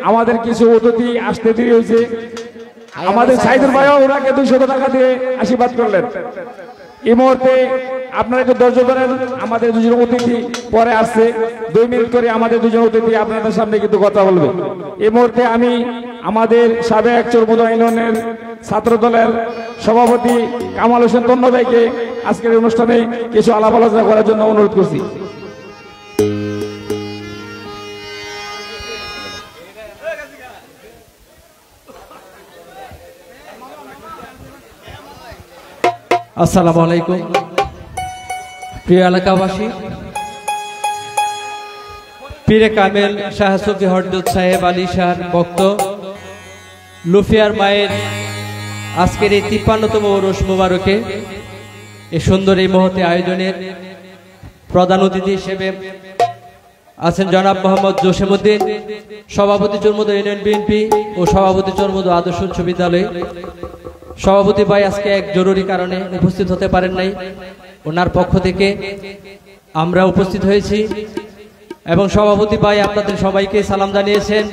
আমাদের কিছু অতিথি আসতে দেরি হয়েছে, আমাদের সাইদুর ভাইও ওনাকে 200 টাকা দিয়ে আশীর্বাদ করলেন। এই মুহূর্তে আপনারা একটু ধৈর্য ধরেন, আমাদের দুজন অতিথি পরে আসছে, 2 মিনিট করে আমাদের দুজন অতিথি আপনাদের সামনে কিন্তু কথা বলবে। এই মুহূর্তে আমি আমাদের সাবেক চরমুদা ইউনিয়নের ছাত্র দলের সভাপতি কামাল হোসেন তন্ন ভাইকে আজকের এই অনুষ্ঠানে কিছু আলাপ আলোচনা করার জন্য অনুরোধ করছি। আসসালামু আলাইকুম প্রিয় এলাকাবাসী, পীরে কামেল শাহ সুফি হরদুত সাহেব আলী শাহর ভক্ত লুফিয়ার মায়ের আজকের এই 53তম ওরস মুবারকে এই সুন্দর এই মহতে আয়োজনের প্রধান অতিথি হিসেবে আছেন জনাব মোহাম্মদ জসিমউদ্দিন, সভাপতি চরমুদ ইউনিয়ন বিএনপি ও সভাপতি চরমুদ আদর্শ উচ্চ বিদ্যালয়। সভাপতি ভাই আজকে এক জরুরি কারণে উপস্থিত হতে পারেন নাই, ওনার পক্ষ থেকে আমরা উপস্থিত হয়েছি এবং সভাপতি ভাই আপনাদের সবাইকে সালাম জানিয়েছেন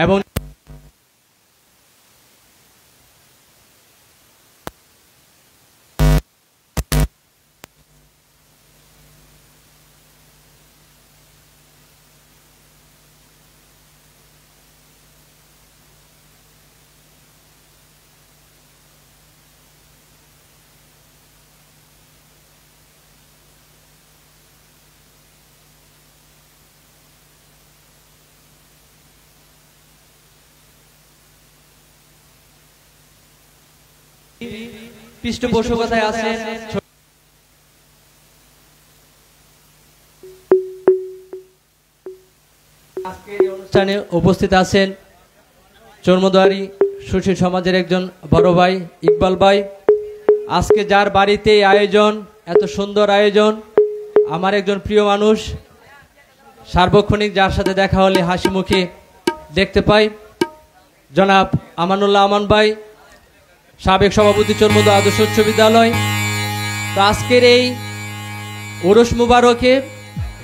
এবং পৃষ্ঠপোষকতায় আছেন আজকের অনুষ্ঠানে উপস্থিত আছেন চর্মদুয়ারি সুশীল সমাজের একজন বড় ভাই ইকবাল ভাই। আজকে যার বাড়িতে আয়োজন, এত সুন্দর আয়োজন, আমার একজন প্রিয় মানুষ, সার্বক্ষণিক যার সাথে দেখা হলে হাসি মুখে দেখতে পাই, জনাব আমানুল্লাহ আমান ভাই, সাবেক সভাপতি চরমুদ আদর্শ উচ্চ বিদ্যালয়। তো আজকের এই ওরস মুবারকে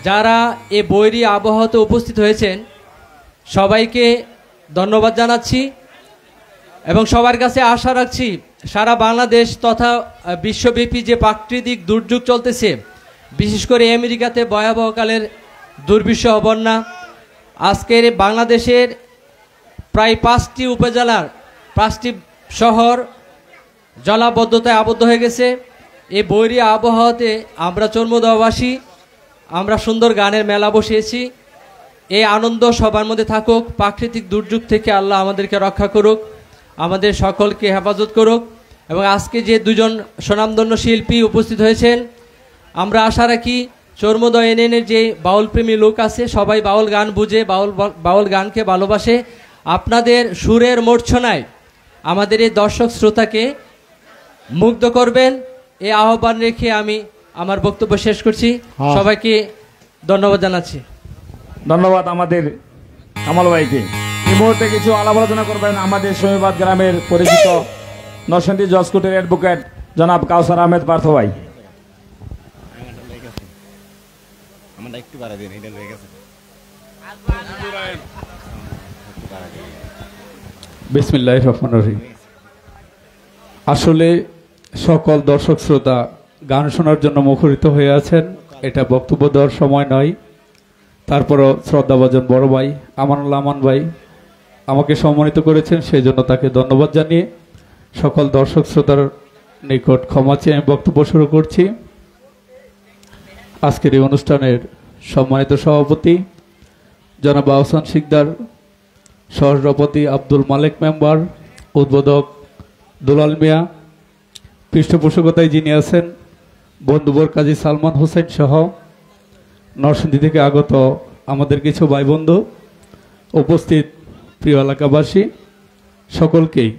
যারা এ বৈরী আবহাওয়াতে উপস্থিত হয়েছেন সবাইকে ধন্যবাদ জানাচ্ছি এবং সবার কাছে আশা রাখছি সারা বাংলাদেশ তথা বিশ্বব্যাপী যে প্রাকৃতিক দুর্যোগ চলতেছে, বিশেষ করে আমেরিকাতে ভয়াবহকালের দুর্বিষহ বন্যা, আজকের বাংলাদেশের প্রায় 5টি উপজেলার 5টি শহর জলাবদ্ধতায় আবদ্ধ হয়ে গেছে। এই বৈরী আবহাওয়াতে আমরা চর্মদুয়ারবাসী আমরা সুন্দর গানের মেলা বসিয়েছি। এই আনন্দ সবার মধ্যে থাকুক, প্রাকৃতিক দুর্যোগ থেকে আল্লাহ আমাদেরকে রক্ষা করুক, আমাদের সকলকে হেফাজত করুক। এবং আজকে যে দুজন স্বনামধন্য শিল্পী উপস্থিত হয়েছেন, আমরা আশা রাখি চর্মদুয়ার ইউনিয়নের যে বাউল প্রেমী লোক আছে সবাই বাউল গান বুঝে, বাউল গানকে ভালোবাসে। আপনাদের সুরের মূর্ছনায় আমাদের এই দর্শক শ্রোতাকে মুগ্ধ করবেন, এই আহ্বান রেখে আমি আমার বক্তব্য শেষ করছি। সবাইকে ধন্যবাদ জানাচ্ছি। ধন্যবাদ আমাদের কামাল ভাইকে। এই মুহূর্তে কিছু আলাপ আলোচনা করবেন আমাদের শমীবাদ গ্রামের পরিচিত নরসিংদী জজকোর্টের অ্যাডভোকেট জনাব কাউসার আহমেদ পার্থ ভাই। বিসমিল্লাহির রহমানির রহিম। আসলে সকল দর্শক শ্রোতা গান শোনার জন্য মুখরিত হয়ে আছেন, এটা বক্তব্য দেওয়ার সময় নয়। তারপরও শ্রদ্ধাভাজন বড় ভাই আমানুল্লাহ আমান ভাই আমাকে সম্মানিত করেছেন, সেই জন্য তাকে ধন্যবাদ জানিয়ে সকল দর্শক শ্রোতার নিকট ক্ষমা চেয়ে আমি বক্তব্য শুরু করছি। আজকের এই অনুষ্ঠানের সম্মানিত সভাপতি জনাব আহসান শিকদার, সহসভাপতি আব্দুল মালেক মেম্বার, উদ্বোধক দুলাল মিয়া, পৃষ্ঠপোষকতায় যিনি আছেন বন্ধুবর কাজী সালমান হোসেন সহ নরসিংদী থেকে আগত আমাদের কিছু ভাই বন্ধু, উপস্থিত প্রিয় এলাকাবাসী, সকলকেই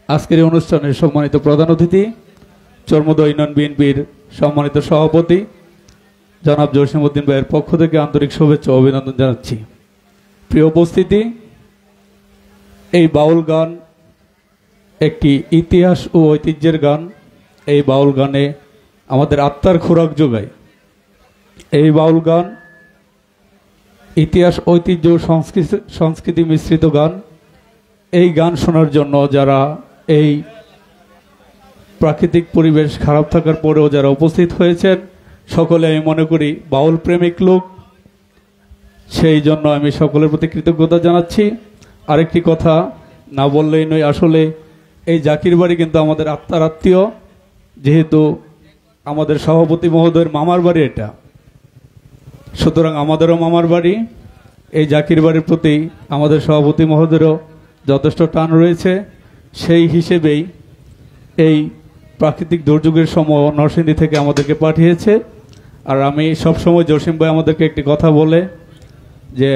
আজকের এই অনুষ্ঠানের সম্মানিত প্রধান অতিথি চর্মদুয়ার ইউনিয়ন বিএনপির সম্মানিত সভাপতি জনাব জসিমউদ্দিন ভাইয়ের পক্ষ থেকে আন্তরিক শুভেচ্ছা ও অভিনন্দন জানাচ্ছি। প্রিয় উপস্থিতি, এই বাউল গান একটি ইতিহাস ও ঐতিহ্যের গান। এই বাউল গানে আমাদের আত্মার খোরাক যোগায়। এই বাউল গান ইতিহাস, ঐতিহ্য ও সংস্কৃতি মিশ্রিত গান। এই গান শোনার জন্য যারা এই প্রাকৃতিক পরিবেশ খারাপ থাকার পরেও যারা উপস্থিত হয়েছেন, সকলে আমি মনে করি বাউল প্রেমিক লোক, সেই জন্য আমি সকলের প্রতি কৃতজ্ঞতা জানাচ্ছি। আরেকটি কথা না বললেই নয়, আসলে এই জাকির বাড়ি কিন্তু আমাদের আত্মার আত্মীয়, যেহেতু আমাদের সভাপতি মহোদয়ের মামার বাড়ি এটা, সুতরাং আমাদেরও মামার বাড়ি। এই জাকির বাড়ির প্রতি আমাদের সভাপতি মহোদয়েরও যথেষ্ট টান রয়েছে। সেই হিসেবেই এই প্রাকৃতিক দুর্যোগের সময় নরসিংদী থেকে আমাদেরকে পাঠিয়েছে। আর আমি সবসময় জসিম ভাই আমাদেরকে একটি কথা বলে যে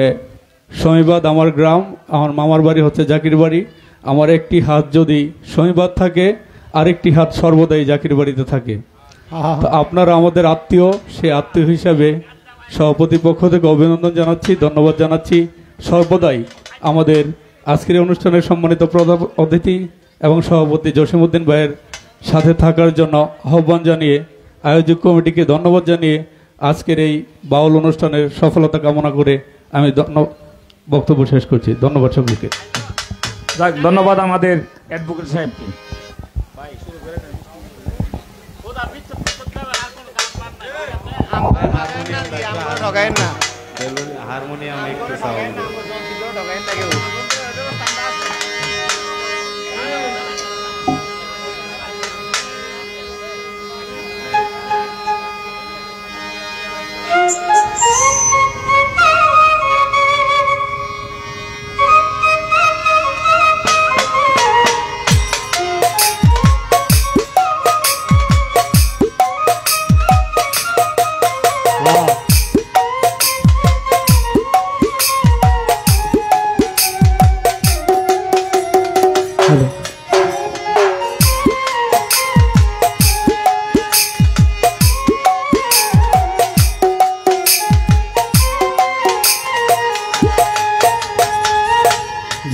শনিবাদ আমার গ্রাম, আমার মামার বাড়ি হচ্ছে জাকির বাড়ি। আমার একটি হাত যদি শনিবাদ থাকে, আরেকটি হাত সর্বদাই জাকির বাড়িতে থাকে। তো আপনারা আমাদের আত্মীয়, সেই আত্মীয় হিসাবে সভাপতি পক্ষ থেকে অভিনন্দন জানাচ্ছি, ধন্যবাদ জানাচ্ছি। সর্বদাই আমাদের আজকের অনুষ্ঠানের সম্মানিত প্রধান অতিথি এবং সভাপতি জসিমউদ্দিন ভাইয়ের সাথে থাকার জন্য আহ্বান জানিয়ে, আয়োজক কমিটিকে ধন্যবাদ জানিয়ে আজকের এই বাউল অনুষ্ঠানের সফলতা কামনা করে আমি বক্তব্য শেষ করছি। ধন্যবাদ সকলকে। ধন্যবাদ আমাদের অ্যাডভোকেট সাহেবকে। হারমোনিয়াম একটু সাউন্ড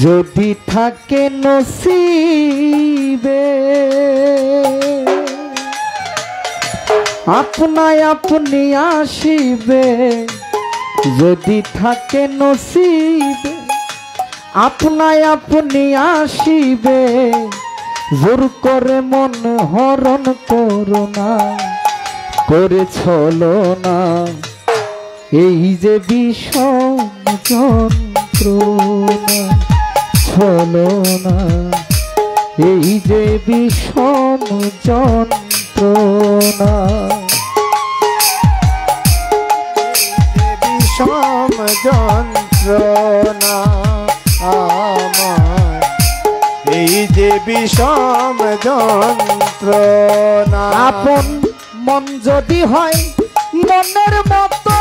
যদি থাকে নসিবে আপনায় আপনি আসিবে, যদি থাকে নসিবে আপনায় আপনি আসিবে, জোর করে মন হরণ করো না, করে চলো না, এই যে বিষম যন্ত্রণা, চলো না, এই যে বিষম যন্ত্রণা, বিষম যন্ত্রণা আমার, এই যে বিষম যন্ত্রণা। আপন মন যদি হয় মনের মতো,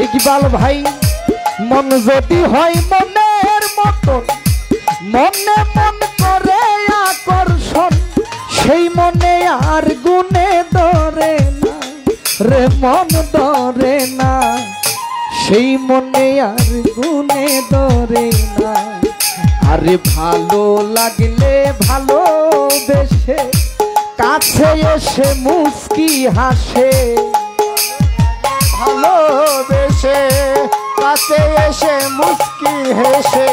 ইকবাল ভাই, মন যদি হয় মনের মতন, মনে মন করে আকর্ষণ, সেই মনে আর গুণে ধরে না রে, মন ধরে না, সেই মনে আর গুণে ধরে না। আরে ভালো লাগলে ভালোবেসে কাছে এসে মুস্কি হাসে, ভালোবেসে কাছে এসে মুস্কি হেসে,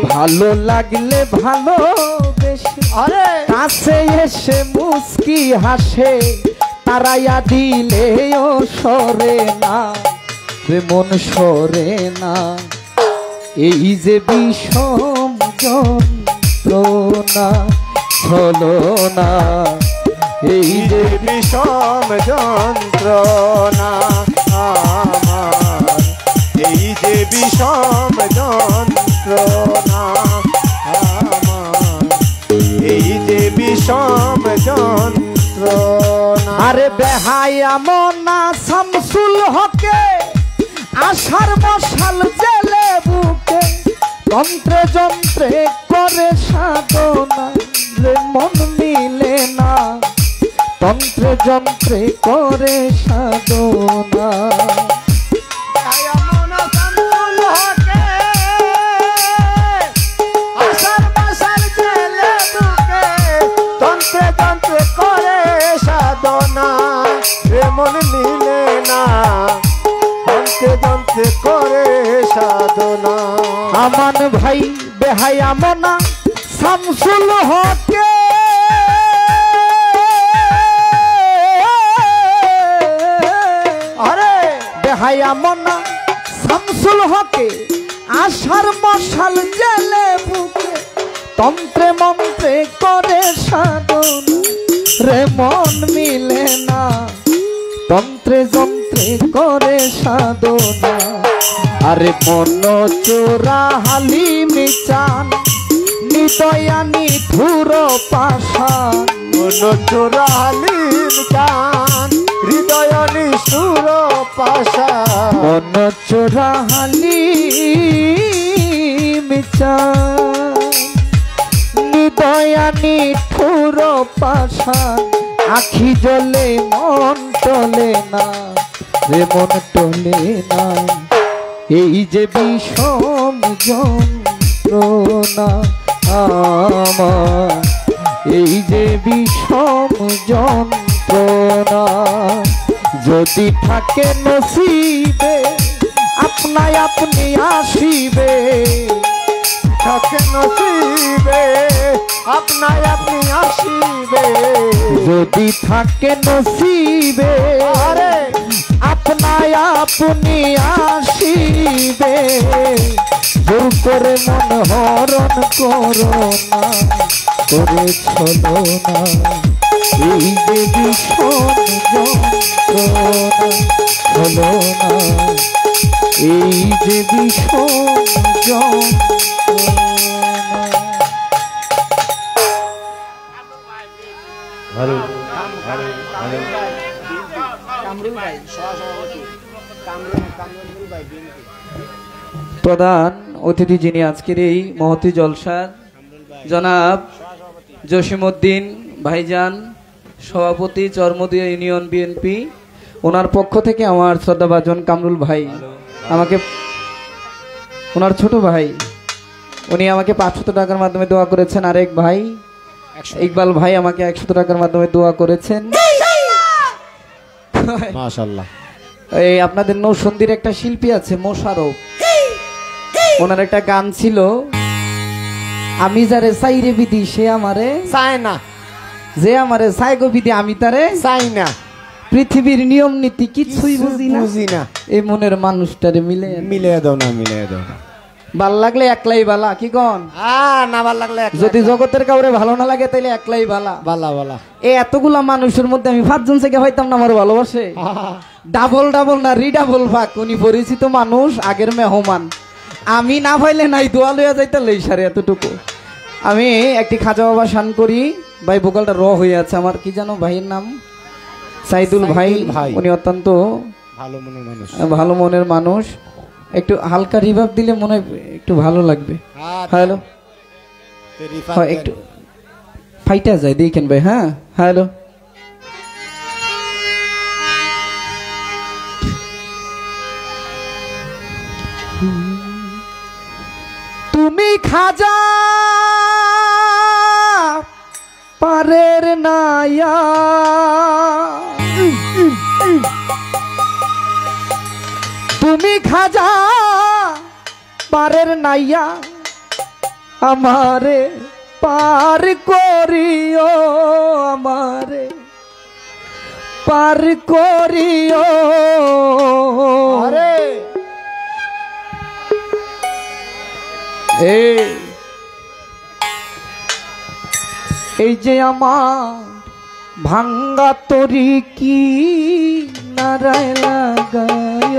ভালো লাগলে ভালোবেসে আরে কাছে এসে মুস্কি হাসে, তারাইয়া দিলে ও সরে না রে, মন সরে না, এই যে বিষম যন্ত্রণা, চলো না, এই যে বিষম যন্ত্রণা আমার, এই যে বিষম যন্ত্রণা আমার, এই যে বিষম যন্ত্রণা। আরে বেহায়া মনা শামসুল হকে আশার মশাল জেলে বুকে, যন্ত্রে যন্ত্রে করে সাধনা রে, মন মিলে না, তন্ত্রে যন্ত্রে করে সাধনা। তন্ত্রে তন্ত্রে করে সাধনা রে, মন মিলে না, তন্ত্রে তন্ত্রে করে সাধনা। আমান ভাই বেহায়া মনা শামসুল হকে, আরে বেহায়া মনা শামসুল হকে আশার মশাল জেলে বুকে তন্ত্রে মন্ত্রে করে সাধন রে মন মিলে না তন্ত্রে যন্ত্রে করে সাধনা আরে মন চোরা হালি মিচান নিদয়ানি ধুর পাশান মন চোরা হালি মিচান হৃদয় নিষ্ঠুর পাশান মন চোরা হালি মিচান নিদয়ানি ধুর পাশান আখি জ্বলে মন টলে না রে মন টলে না এই যে বিষম যন্ত্রণা আমার এই যে বিষম যন্ত্রণা যদি থাকে নসিবে আপনাই আপনি আসিবে থাকে নসিবে আপনাই আপনি আসিবে যদি থাকে নসিবে আরে আপনাই আপনি আসিবে জোর করে মন হরণ করো না করে ছলো না এই যে ভীষণ যন্ত্রণা ছলো না এই যে ভীষণ যন্ত্রণা ভালো ভালো ভালো প্রধান অতিথি যিনি আজকের এই মহতী জলসার জনাব জসিমউদ্দিন ভাইজান সভাপতি চরমদিয়া ইউনিয়ন বিএনপি ওনার পক্ষ থেকে আমার শ্রদ্ধাভাজন কামরুল ভাই আমাকে ওনার ছোট ভাই উনি আমাকে 500 টাকার মাধ্যমে দোয়া করেছেন আরেক ভাই ইকবাল ভাই আমাকে 100 টাকার মাধ্যমে দোয়া করেছেন মাশাআল্লাহ এই আপনাদের নৌসন্দির একটা শিল্পী আছে মোশারফ ওনার একটা গান ছিল আমি যারে চাইরে বিধি সে আমারে চায় না যে আমারে চাই গো বিধি আমি তারে চাই না পৃথিবীর নিয়ম নীতি কিছুই বুঝি না এই মনের মানুষটারে মিলে মিলে দাও না মিলে দাও না ভাল লাগলে একলাই বালা কি কন না ভাল লাগলে যদি জগতের কাউরে ভালো না লাগে তাইলে একলাই বালা বালা বালা এই এতগুলা মানুষের মধ্যে আমি 5 জন থেকে হইতাম না আমার ভালোবাসে ডাবল ডাবল না রিডাবল ভাগ উনি পরিচিত মানুষ আগের মেহমান আমি না পাইলে নাই দোয়া লইয়া যাইতে লই সারে এতটুকু আমি একটি খাজা বাবা শান করি ভাই ভোকালটা র হয়ে আছে আমার কি জানো ভাইয়ের নাম সাইদুল ভাই উনি অত্যন্ত ভালো মনের মানুষ একটু হালকা রিভাব দিলে মনে হয় একটু ভালো লাগবে হ্যালো হ্যাঁ একটু ফাইটা যায় দেখেন ভাই হ্যাঁ হ্যালো তুমি খাজা পারের নাইয়া তুমি খাজা পারের নাইয়া আমারে পার করিও আমারে পার করিও আরে এই যে আমার ভাঙ্গা তরি কি নারায় লাগায়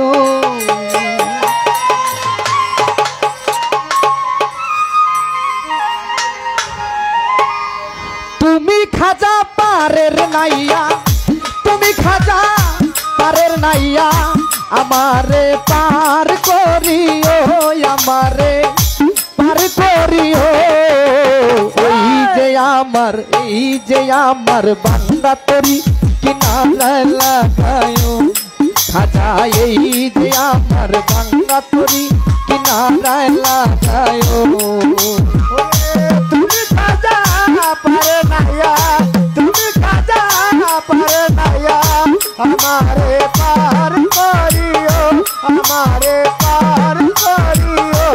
তুমি খাজা পারের নাইয়া তুমি খাজা পারের নাইয়া আমারে পার করিও আমারে পার করিও এই যে আমার বান্দা তরি কিনারায় লাগায়ো খাজা এই যে আমার বান্দা তরি কিনারায় লাগায়ো তুমি খাজা পারে নাইয়া তুমি খাজা পারে নাইয়া আমারে পার করিও আমারে পার করিও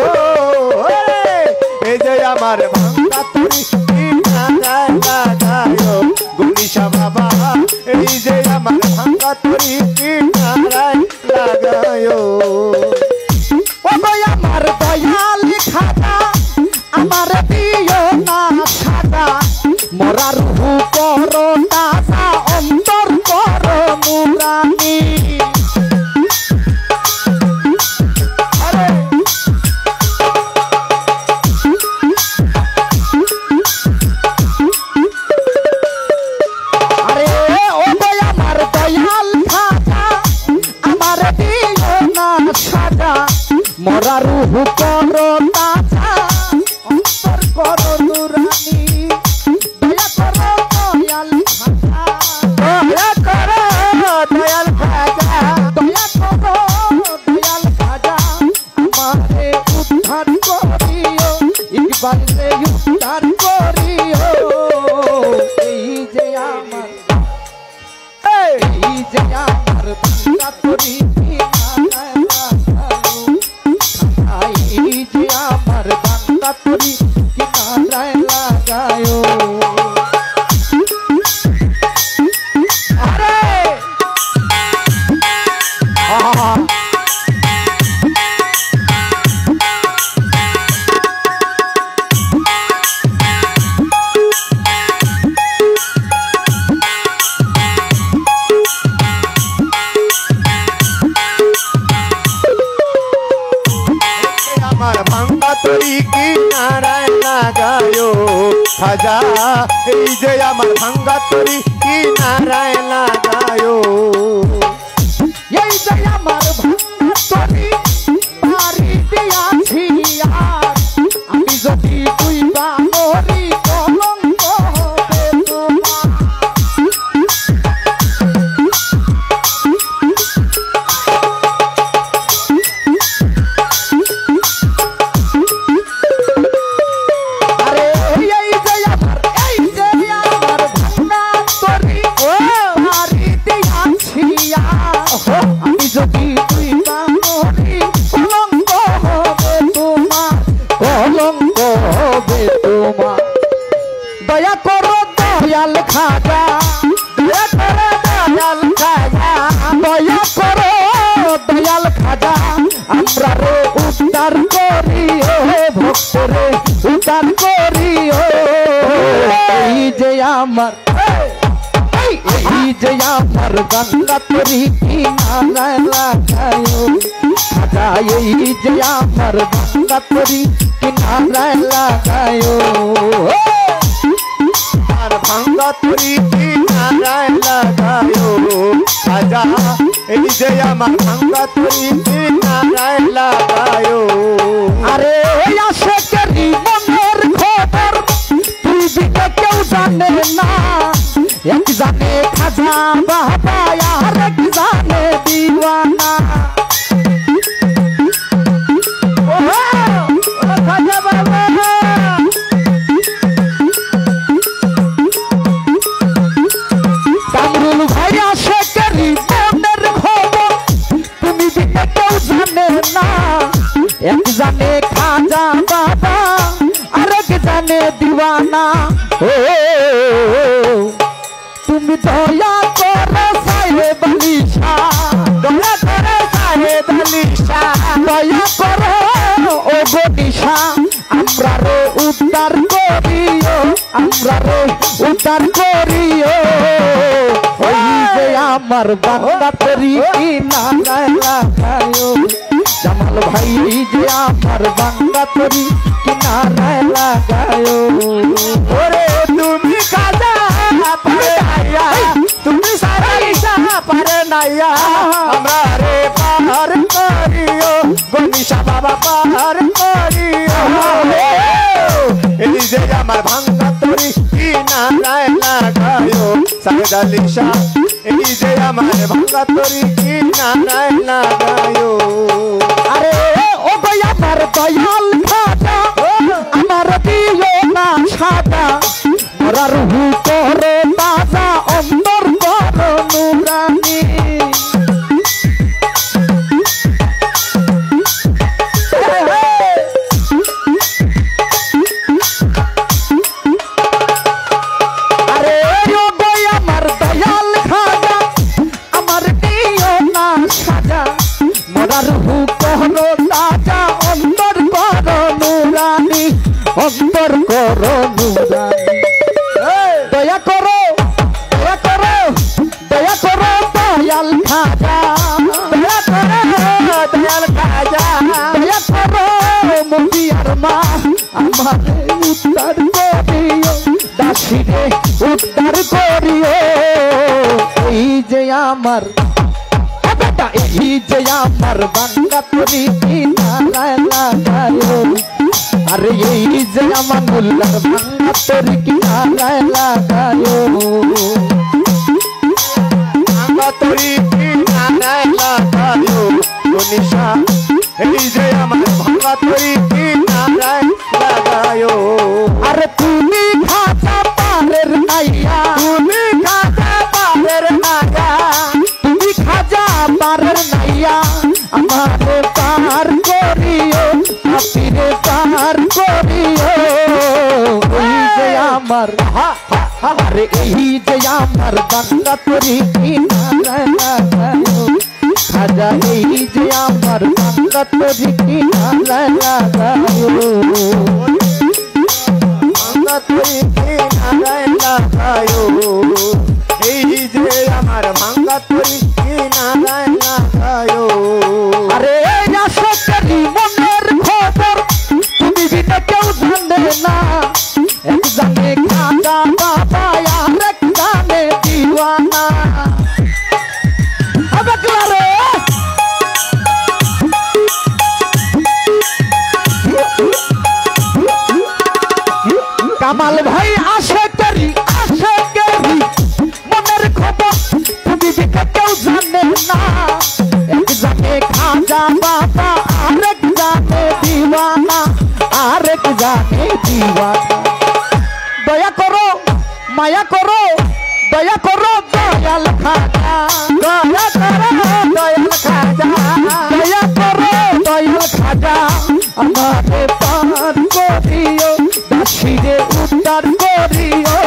এই যে আমার ভাঙ্গা তুই কিনারায় লাগায়ো গুনিশা বাবা এই যে আমার ভাঙ্গা তুই কিনারায় লাগায়ো ও আমার দয়া মরা রুহু করো তাজা অন্তর করো নুরানি দয়া করো দয়াল খাজা দয়া করো দয়াল খাজা দয়া করো দয়াল খাজা আমারে উদ্ধার করিও একবার রে উদ্ধার করিও এই যে আমার বান্দা তোরি আমার বান্দা তোরি কিনারায় লাগায়ো আরে আমার ভাঙ্গা তরি কিনারায় লাগায়ো খাজা এই যে আমার ভাঙ্গা তরি কিনারায় লাগায়ো এই যে আমার ভাঙ্গা তরি বাড়ি দিয়াছি আর আমি যদি তুই বানরি কলঙ্ক হবে তোমার আরে এই যে আমার ভাঙ্গা তরি বাড়ি দিয়াছি আর আমি যদি তুই বানরি কলঙ্ক হবে তোমার কলঙ্ক হবে তোমার দয়া করো দয়াল খাজা দয়া করো দয়াল খাজা দয়া করো দয়াল খাজা আমরা রে উদ্ধার করিও ভক্তরে উদ্ধার করিও এই যে আমার এই যে আমার বান্দা তোরি কিনারায় লাগায়ো খাজা এই যে আমার বান্দা তোরি কিনারায় লাগায়ো আর ভাঙ্গা তরি কিনারায় লাগায়ো খাজা এই যে আমার ভাঙ্গা তরি কিনারায় লাগায়ো আরে আসে কেরি মনের খবর তুই দিকে কেউ জানে না এক জানে খাজা বাবা আর এক জানে দিওয়ানা ও খাজা বাবা কামরুল ভাই আসে কেরি মনের খবর তুমি দিকে কেউ জানে না এক জানে খাজা বাবা আরেক জানে দিওয়ানা ও তুমি দয়া করে সাহেব আলিশা দয়া করে সাহেব আলিশা দয়া করো ও গো নিশা আমরা রে উদ্ধার করিও আমরা রে উদ্ধার করিও ওই যে আমার বান্দা তোরি কিনারায় লাগায়ো জামাল ভাই যে আমার বান্দা তোরি কিনারায় লাগায়ো ওরে তুমি খাজা পারে নাইয়া তুমি সারাইসা পারে নাইয়া আমরা রে পার করিও গনিশা বাবা পার করিও এই যে আমার ভাঙ্গা তরি কিনারায় লাগায়ো সাহেদ আলী শাহ এই যে আমার ভাঙ্গা তরি কিনারায় লাগায়ো আরে ও ভাই আমার দয়াল খাজা আমার দিও না সাদা মোরা রুহু করো তাজা অন্তর করো নুরানি আরে ও ভাই আমার দয়াল খাজা আমার দিও না সাজা মোরা রুহু করো তাজা অন্তর করো নুরানি অন্তর করো নুরানি দয়া করো দয়া করো দয়া করো দয়াল খাজা দয়া করো দয়াল খাজা দয়া করো মুদিয়ার মা আমার উদ্ধার করিও দাসীরে উদ্ধার করিও এই যে আমার বেটা এই যে আমার আমার বাংলা তরি কি নারায় লাগায়ো আরে এই যে আমার মোল্লার বাংলা তরি কি নারায় লাগায়ো ভাঙ্গা তরি কি নারায় লাগায়ো নিশা এই যে আমার ভাঙ্গা তরি কি নারায় লাগায়ো আরে তুমি খাজা পারের নাইয়া তুমি খাজা পারের নাইয়া তুমি খাজা পারের নাইয়া আমারে পার করিও আপনি পার করিও এই যে আমার আরে এই যে আমার বাংলা তরি কি নারায় লাগায়ো খাজা এই যে আমার বাংলা তরি কি নারায় লাগায়ো ভাঙ্গা তরি কি নারায় লাগায়ো এই যে আমার ভাঙ্গা তরি কি নারায় লাগায়ো আরে আশাকারি মনের খবর তুমি বিনা কেউ জানে না এক জানে খাজা বাবা আর এক জানে দিওয়ানা আবেকলারে কামাল ভাই আশাকারি মনের খবর তুমি বিনা কেউ জানে না এক জানে খাজা বাবা আরেক জানে দিওয়ানা আরেক জানে দিওয়ানা দয়া করো মায়া করো দয়া করো দয়াল খাজা দয়া করো দয়াল খাজা দয়া করো দয়াল খাজা আমারে পার করিও দাসিরে উদ্ধার করিও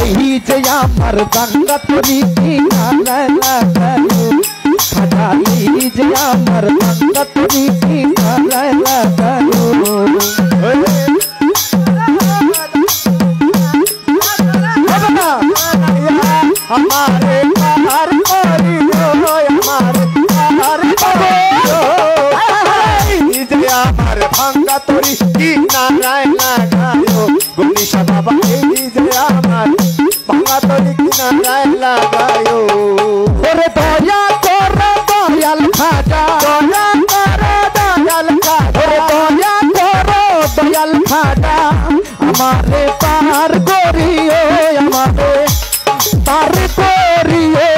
এই যে আমার বাংলা তরি কি নারায় লাগায়ো খাজা এই যে আমার বাংলা তরি কি নারায় লাগায়ো আমারে পার করিও আমারে পার করিও এই যে আমার ভাঙ্গা তরি কি নারায় লাগায়ো গনিশা বাবা এই যে আমার ভাঙ্গা তরি কি নারায় লাগায়ো ওরে দয়া করো দয়াল খাজা দয়া করো দয়াল খাজা ওরে দয়া করো দয়াল খাজা আমারে পার করিও আমারে পার করিও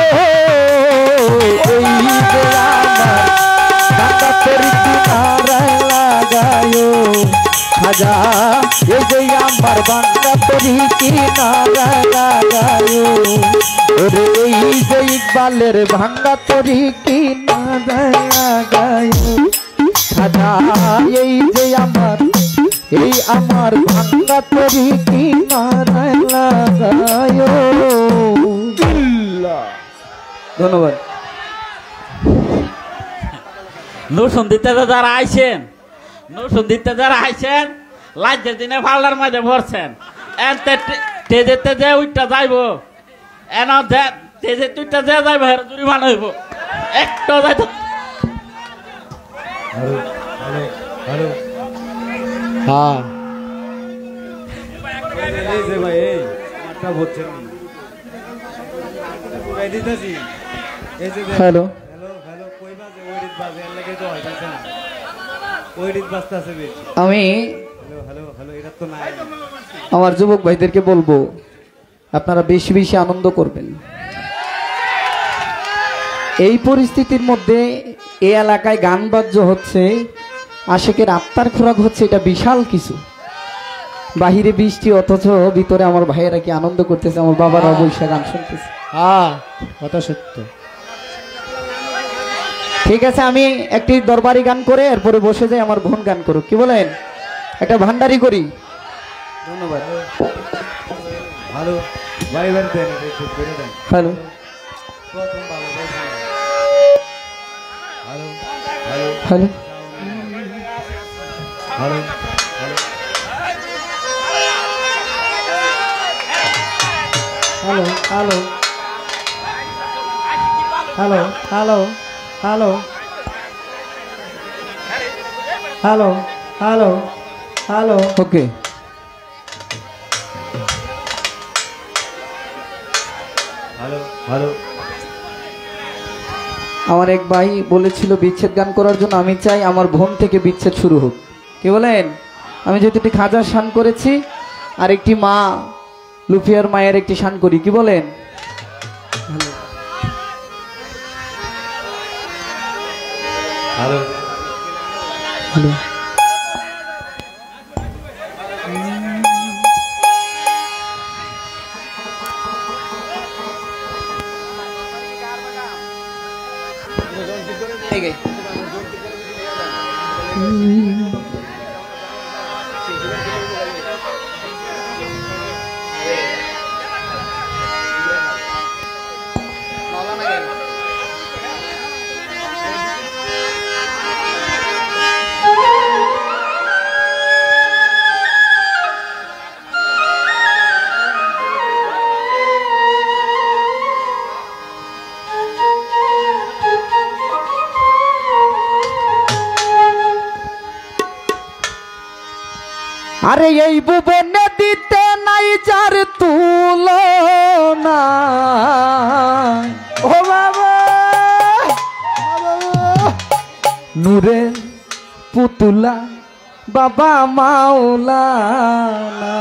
এই যে আমার বাংলা তরি কি নারায় লাগায়ো খাজা এই যে আমার বাংলা তরি কি নারায় লাগায়ো ওরে এই যে ইকবালের ভাঙ্গা তরি কি নারায় লাগায়ো খাজা এই যে আমার ভাঙ্গা তরি কি নারায় লাগায়ো ধন্যবাদ। নৌসন্দিতে যারা আইছেন নৌসন্দিতে যারা আইছেন লাজ্জের দিনে ফাল্লার মাঝে ভরছেন তেজে তেজে উইটা যাইব এন তেজে তুইটা যে যাইব হের জরিমানা হইব একটা যাইতো হ্যাঁ এই যে ভাই এই মাঠটা ভরছেন নি ভাই দিতেছি এই যে হ্যালো হ্যালো হ্যালো কই বাজে ওইডিত বাজে এর লাগে তো হইতাছে না ওইডিত বাজতে আছে বেশি আমি হ্যালো হ্যালো হ্যালো এটা তো নাই আমার যুবক ভাইদেরকে বলবো আপনারা বেশি বেশি আনন্দ করবেন। এই পরিস্থিতির মধ্যে এই এলাকায় গান বাদ্য হচ্ছে, আশেকের আত্মার খোরাক হচ্ছে, এটা বিশাল কিছু। বাহিরে বৃষ্টি অথচ ভিতরে আমার ভাইয়েরা কি আনন্দ করতেছে, আমার বাবারা বৈশাখ গান শুনতেছে। কথা সত্য। ঠিক আছে, আমি একটি দরবারি গান করে এরপরে বসে যাই, আমার বোন গান করুক, কি বলেন? একটা ভান্ডারি করি। ধন্যবাদ। ভালো ভাই ভাই দেন এটা ঠিক করে দেন। হ্যালো প্রথম ভালো ভাই hello hello hello hello hello hello hello hello hello hello hello okay. Hello hello আমার এক ভাই বলেছিল বিচ্ছেদ গান করার জন্য, আমি চাই আমার বোন থেকে বিচ্ছেদ শুরু হোক। কে বলেন? আমি যেহেতু একটি খাজার শান করেছি, আর একটি মা লুফিয়ার মায়ের একটি শান করি, কি বলেন? Hello hello. আরে এই ভুবনে দিতে নাই যার তুলনা, ও বাবা নূরের পুতুলা বাবা মাওলানা।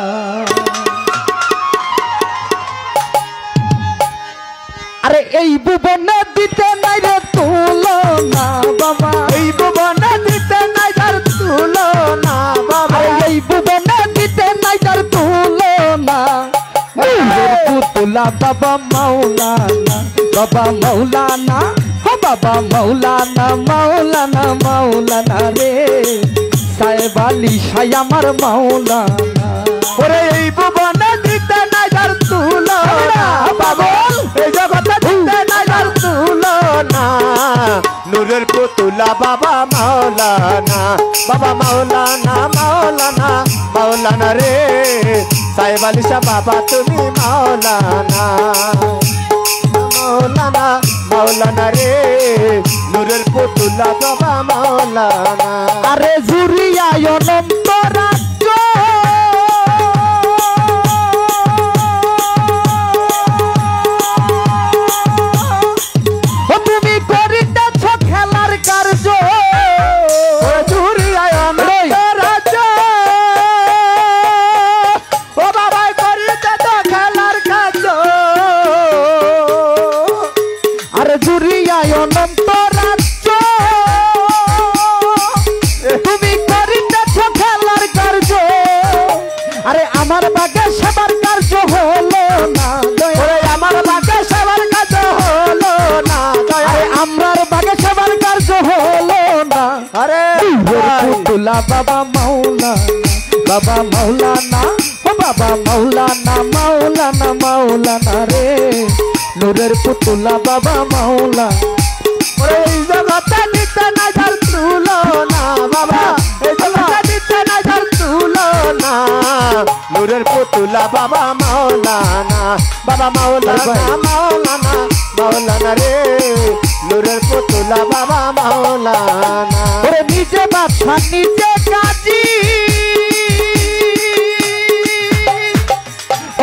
আরে এই ভুবনে দিতে নাই রে তুলনা বাবা, এই ভুবনে দিতে নাই যার তুলনা বাবা, এই ভুবনে দিতে নাই যার তুলনা। পুতুলা বাবা মাওলানা, বাবা মাওলানা, ও বাবা মাওলানা, মাওলানা মাওলানা রে, সাহেব আলী শাহ আমার মাওলানা। ওরে এই ভুবনে দিতে নাই যার তুলনা বাবা, এই জগতে দিতে নাই যার তুলনা। নূরের পুতুলা বাবা মাওলানা, বাবা মাওলানা, মাওলানা মাওলানা রে, সাহেব আলী শাহ বাবা তুমি মাওলানা, মাওলানা মাওলানা রে, নূরের পুতুলা বাবা মাওলানা। আরে জুরিয়ায় অনন্ত রাজ্য, তুমি করিতেছ খেলার কার্য, জুরিয়ায় অনন্ত রাজ্য, ও বাবা করিতেছ খেলার কার্য। আরে জুরিয়ায় অনন্ত রাজ্য, তুমি করিতেছ খেলার কার্য। আরে আমার বাগে সেবার কার্য হলো না, ওরে আমার বাগে সেবার কাজ হলো না, আরে আমরার বাগে সেবার কার্য হলো না। আরে পুতুলা বাবা মাওলানা, বাবা মাওলানা, ও বাবা মাওলানা, মাওলানা মাওলানা রে, নূরের পুতুলা বাবা মাওলানা। ওরে এই জগতে দিতে না যার তুলনা বাবা, এই জগতে দিতে না যার তুলনা। নূরের পুতুলা বাবা মাওলানা, বাবা মাওলানা, মাওলানা মাওলানা রে, নূরের পুতুলা বাবা মাওলানা। ওরে নিজে বাদশা নিজে কাজী,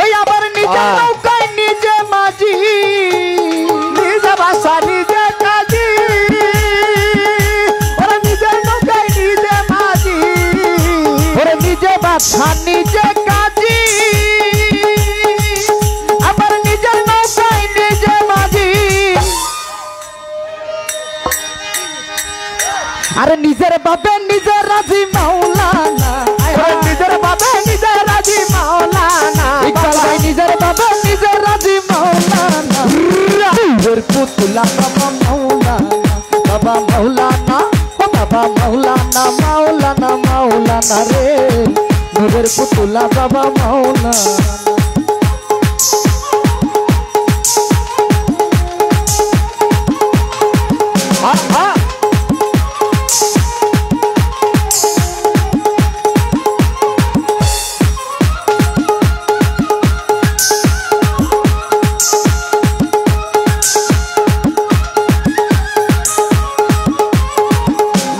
ওই আবার নিজে নৌকায় নিজে মাঝি, নিজে বাসা নিজে কাজী, ওরে নিজে নৌকায় নিজে মাঝি, ওরে নিজে বাদশা নিজে কাজী, আবার নিজের নৌকায় নিজে মাঝি। আরে নিজের বাবে নিজের রাজি মাওলানা, ওরে নিজের বাবে নিজে রাজি মাওলানা, ইকবাল ভাই নিজের বাবে নিজের রাজি মাওলানা। নূরের পুতুলা বাবা মাওলানা, বাবা মাওলানা, ও বাবা মাওলানা, মাওলানা মাওলানা রে, নূরের পুতুলা বাবা মাওলানা।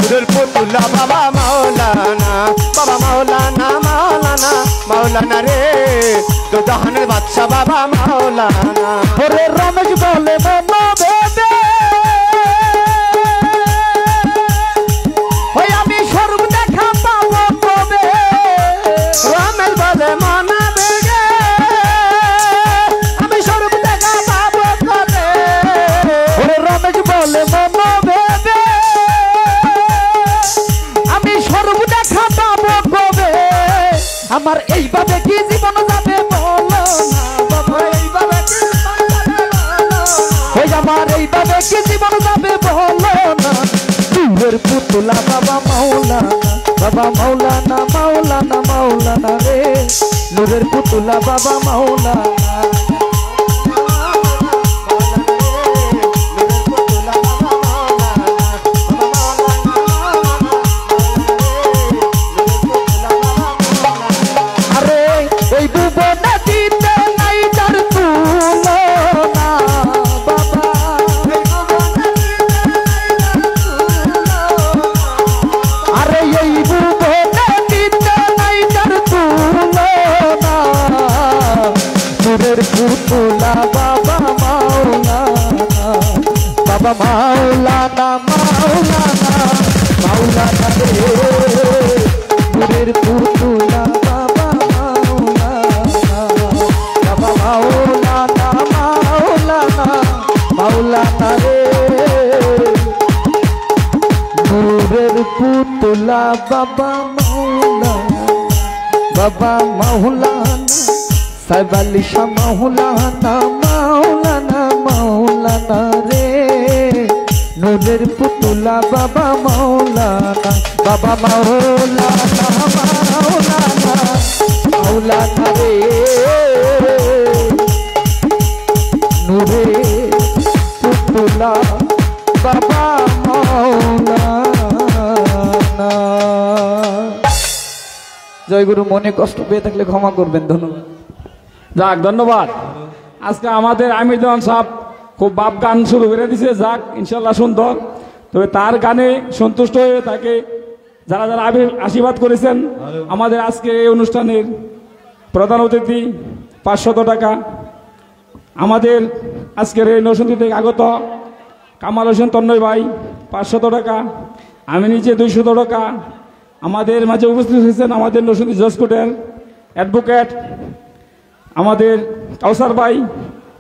নূরের পুতুলা বাবা মাওলানা, বাবা মাওলানা, মাওলানা মাওলানা রে, তো জাহানের বাদশা বাবা মাওলানা। ওরে রমেশ বলে মনো ভেবে, আমার এইভাবে কি জীবন যাবে বলো না বাবা এইভাবে কি জীবন যাবে বলো ওই আমার এইভাবে কি জীবন যাবে বলো না নূরের পুতুলা বাবা মাওলানা বাবা মাওলানা মাওলানা মাওলানা রে নূরের পুতুলা বাবা মাওলানা পুতুলা বাবা মাওলানা বাবা মাওলানা মাওলানা মাওলানা রে নূরের পুতুলা বাবা মাওলানা বাবা মাওলানা মাওলানা মাওলানা রে নূরের পুতুলা বাবা মাওলানা বাবা মাওলানা সাহেব আলী শাহ মাওলানা মাওলানা মাওলানা রে নূরের পুতুলা বাবা মাওলানা বাবা মাওলানা মাওলানা মাওলানা রে নূরের পুতুলা বাবা মাওলানা। জয় গুরু। মনে কষ্ট পেয়ে থাকলে ক্ষমা করবেন। ধন্যবাদ। যাক, ধন্যবাদ। আজকে আমাদের আমির জামান সাহেব খুব বাপ গান শুরু করে দিছে। যাক, ইনশাল্লাহ সুন্দর। তবে তার গানে সন্তুষ্ট হয়ে তাকে যারা যারা আশীর্বাদ করেছেন, আমাদের আজকে এই অনুষ্ঠানের প্রধান অতিথি 500 টাকা, আমাদের আজকের এই নরসিংদী থেকে আগত কামাল হোসেন তন্ময় ভাই 500 টাকা, আমি নিজে 200 টাকা। আমাদের মাঝে উপস্থিত হয়েছেন আমাদের নরসিংদী জজ কোর্টের অ্যাডভোকেট আমাদের কাউসার ভাই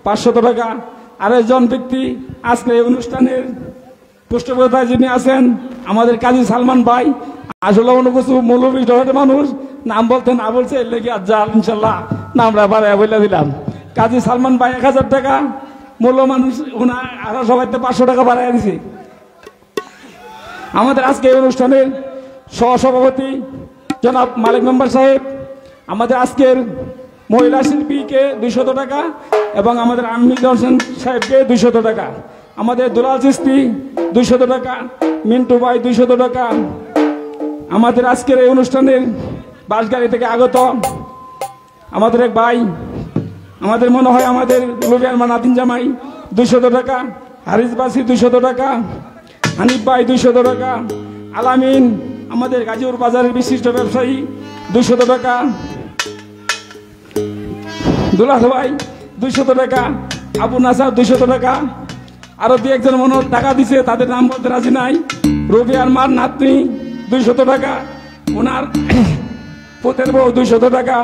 500 টাকা। আরেকজন ব্যক্তি আজকে এই অনুষ্ঠানের পৃষ্ঠপোষকতায় যিনি আছেন আমাদের কাজী সালমান ভাই, আসলে অনুপস্থিত মৌলবী ডরের মানুষ, নাম বলতে না বলছে এর লেগে আজ ইনশাল্লাহ নামরা বাড়াই বলে দিলাম। কাজী সালমান ভাই 1000 টাকা, মূল্য মানুষ ওনার আরো সবাই 500 টাকা বাড়াই দিছে। আমাদের আজকে এই অনুষ্ঠানের সহসভাপতি জনাব মালিক মেম্বার সাহেব, আমাদের আজকের মহিলা শিল্পীকে 200 টাকা এবং আমাদের আমির হোসেন সাহেবকে 200 টাকা, আমাদের দুলাল চিস্তি 200 টাকা, মিন্টু ভাই 200 টাকা। আমাদের আজকের এই অনুষ্ঠানের বাসগাড়ি থেকে আগত আমাদের এক ভাই, আমাদের মনে হয় আমাদের লুবিয়ার মা নাতিন জামাই 200 টাকা, হারিস বাসি 200 টাকা, হানিফ ভাই 200 টাকা, আলামিন আমাদের গাজীপুর বাজারের বিশিষ্ট ব্যবসায়ী 200 টাকা, দুলাল ভাই 200 টাকা, আবু নাসার 200 টাকা। আরো দু একজন মনে টাকা দিছে, তাদের নাম বলতে রাজি নাই। রবি আর মার নাতনি 200 টাকা, ওনার পুতের বউ 200 টাকা।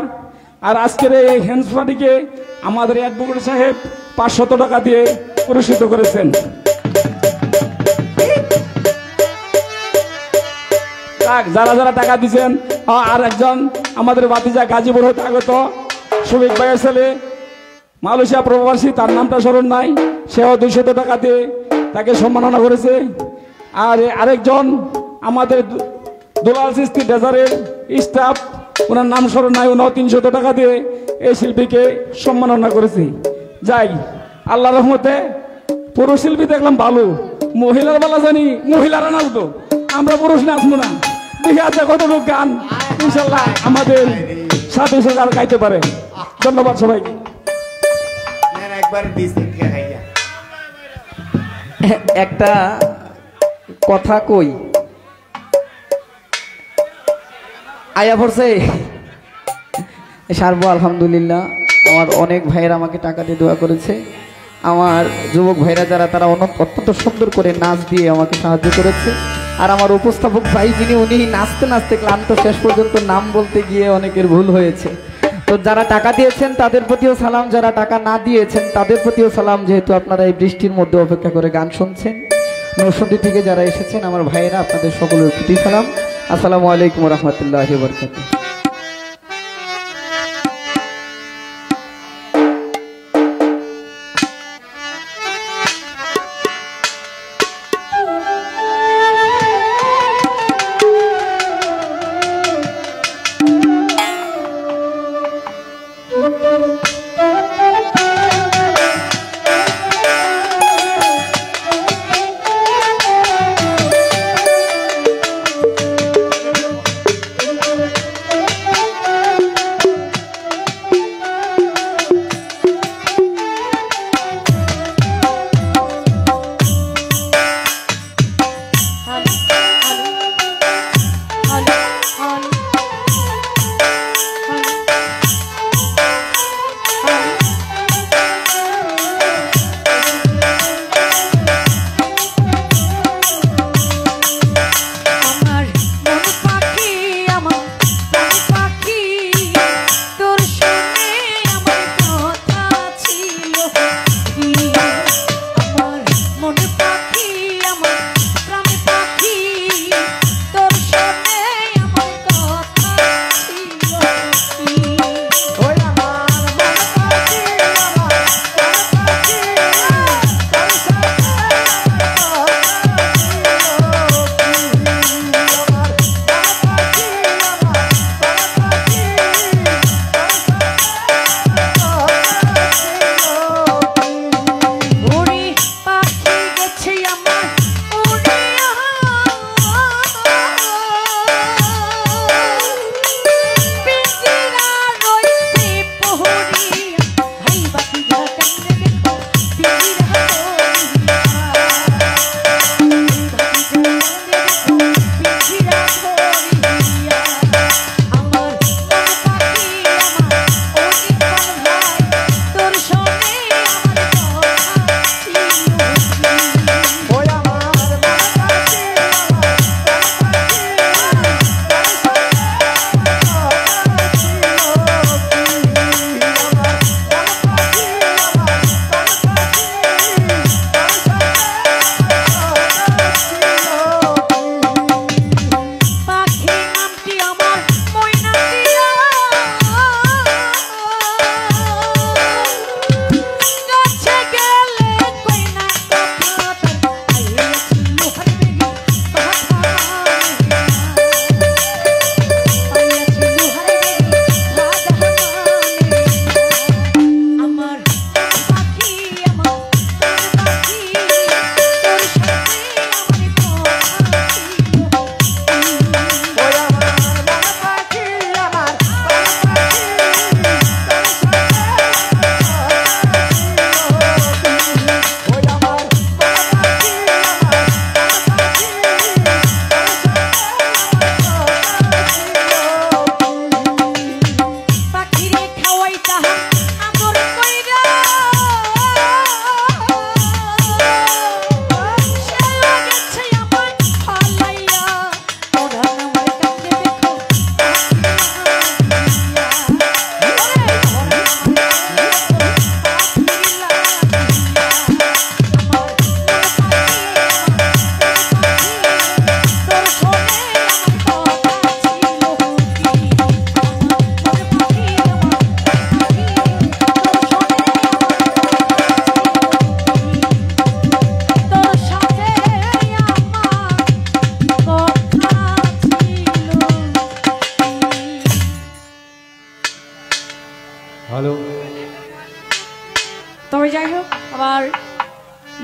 আর আজকের এই হ্যান্ডস পার্টিকে আমাদের অ্যাডভোকেট সাহেব 500 টাকা দিয়ে পুরস্কৃত করেছেন। যারা যারা টাকা দিচ্ছেন, আর একজন আমাদের বাতিজা গাজীপুর হতে আগত শফিক ভাইয়ের ছেলে মালয়েশিয়া প্রবাসী, তার নামটা স্মরণ নাই, সেও 200 টাকা দিয়ে তাকে সম্মাননা করেছে। আর আরেকজন আমাদের দুলাল চিস্তি ডেজারের স্টাফ, ওনার নাম স্মরণ নাই, ওনাও 300 টাকা দিয়ে এই শিল্পীকে সম্মাননা করেছে। যাই, আল্লাহ রহমতে পুরুষ শিল্পী দেখলাম ভালো, মহিলার বেলা জানি মহিলারা নাচতো, আমরা পুরুষ নাচবো না। দেখে আছে কতটুকু গান ইনশাল্লাহ আমাদের সাথে সরকার গাইতে পারে। ধন্যবাদ সবাইকে। একটা কথা কই, আয়া ভরছে সারবো। আলহামদুলিল্লাহ, আমার অনেক ভাইয়েরা আমাকে টাকা দিয়ে দোয়া করেছে। আমার যুবক ভাইরা যারা, তারা অত্যন্ত সুন্দর করে নাচ দিয়ে আমাকে সাহায্য করেছে। আর আমার উপস্থাপক ভাই যিনি, উনি নাচতে নাচতে ক্লান্ত, শেষ পর্যন্ত নাম বলতে গিয়ে অনেকের ভুল হয়েছে। তো যারা টাকা দিয়েছেন তাদের প্রতিও সালাম, যারা টাকা না দিয়েছেন তাদের প্রতিও সালাম, যেহেতু আপনারা এই বৃষ্টির মধ্যে অপেক্ষা করে গান শুনছেন। নরসিংদী থেকে যারা এসেছেন আমার ভাইয়েরা, আপনাদের সকলের প্রতি সালাম। আসসালামু আলাইকুম রহমতুল্লাহি ওয়া বারাকাতুহু।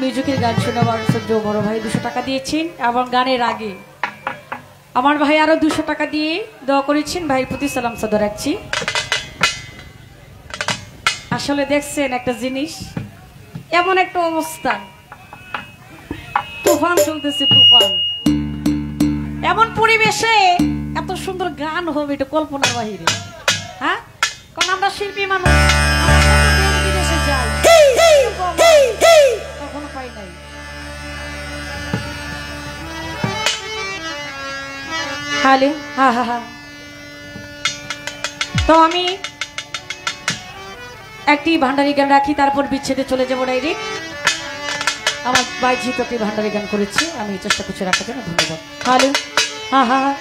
মিউজিকের গান শোনাবার জন্য বড় ভাই 200 টাকা দিয়েছেন এবং গানের আগে আমার ভাই আরো 200 টাকা দিয়ে দোয়া করেছেন। ভাইয়ের প্রতি সালাম সাদর রাখছি। আসলে দেখছেন একটা জিনিস, এমন একটা অবস্থা, তুফান চলতেছে, তুফান, এমন পরিবেশে এত সুন্দর গান হবে এটা কল্পনার বাহিরে। হ্যাঁ, কারণ আমরা শিল্পী মানুষ, বিদেশে যাই, কখনো পাই নাই। হ্যালো, হ্যাঁ হ্যাঁ হ্যাঁ। তো আমি একটি ভান্ডারি গান রাখি, তারপর বিচ্ছেদে চলে যাবো ডাইরেক্ট। আমার ভাই যেহেতু একটি ভান্ডারি গান করেছে, আমি চেষ্টা করছি রাখার জন্য। ধন্যবাদ। হ্যালো, হ্যাঁ হ্যাঁ হ্যাঁ।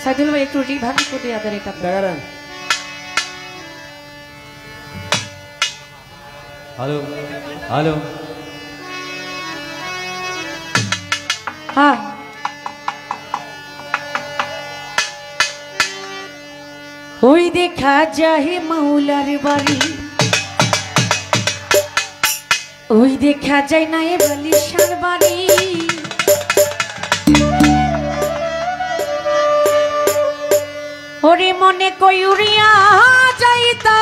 সাইদুল ভাই একটু রিভার্ব করে আদার এটা দেখারেন। হ্যালো হ্যালো, হ্যাঁ। ওই দেখা যায় মাওলার বাড়ি, ওই দেখা যায় না এ বালিশার বাড়ি, ওরে মনে কই উড়িয়া যাইতা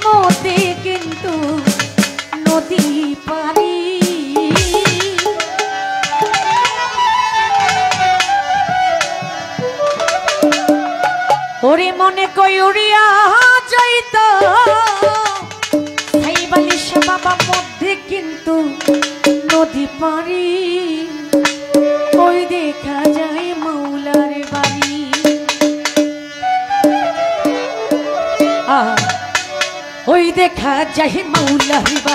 মতে কিন্তু নদী পারি, ওরে মনে কই উড়িয়া যাইতা এই বালিশ বাবা মধ্যে কিন্তু নদী পারি, ওই দেখা যায় মাওলার বাড়ি। ওই দেখা যায় মাওলার বাড়ি।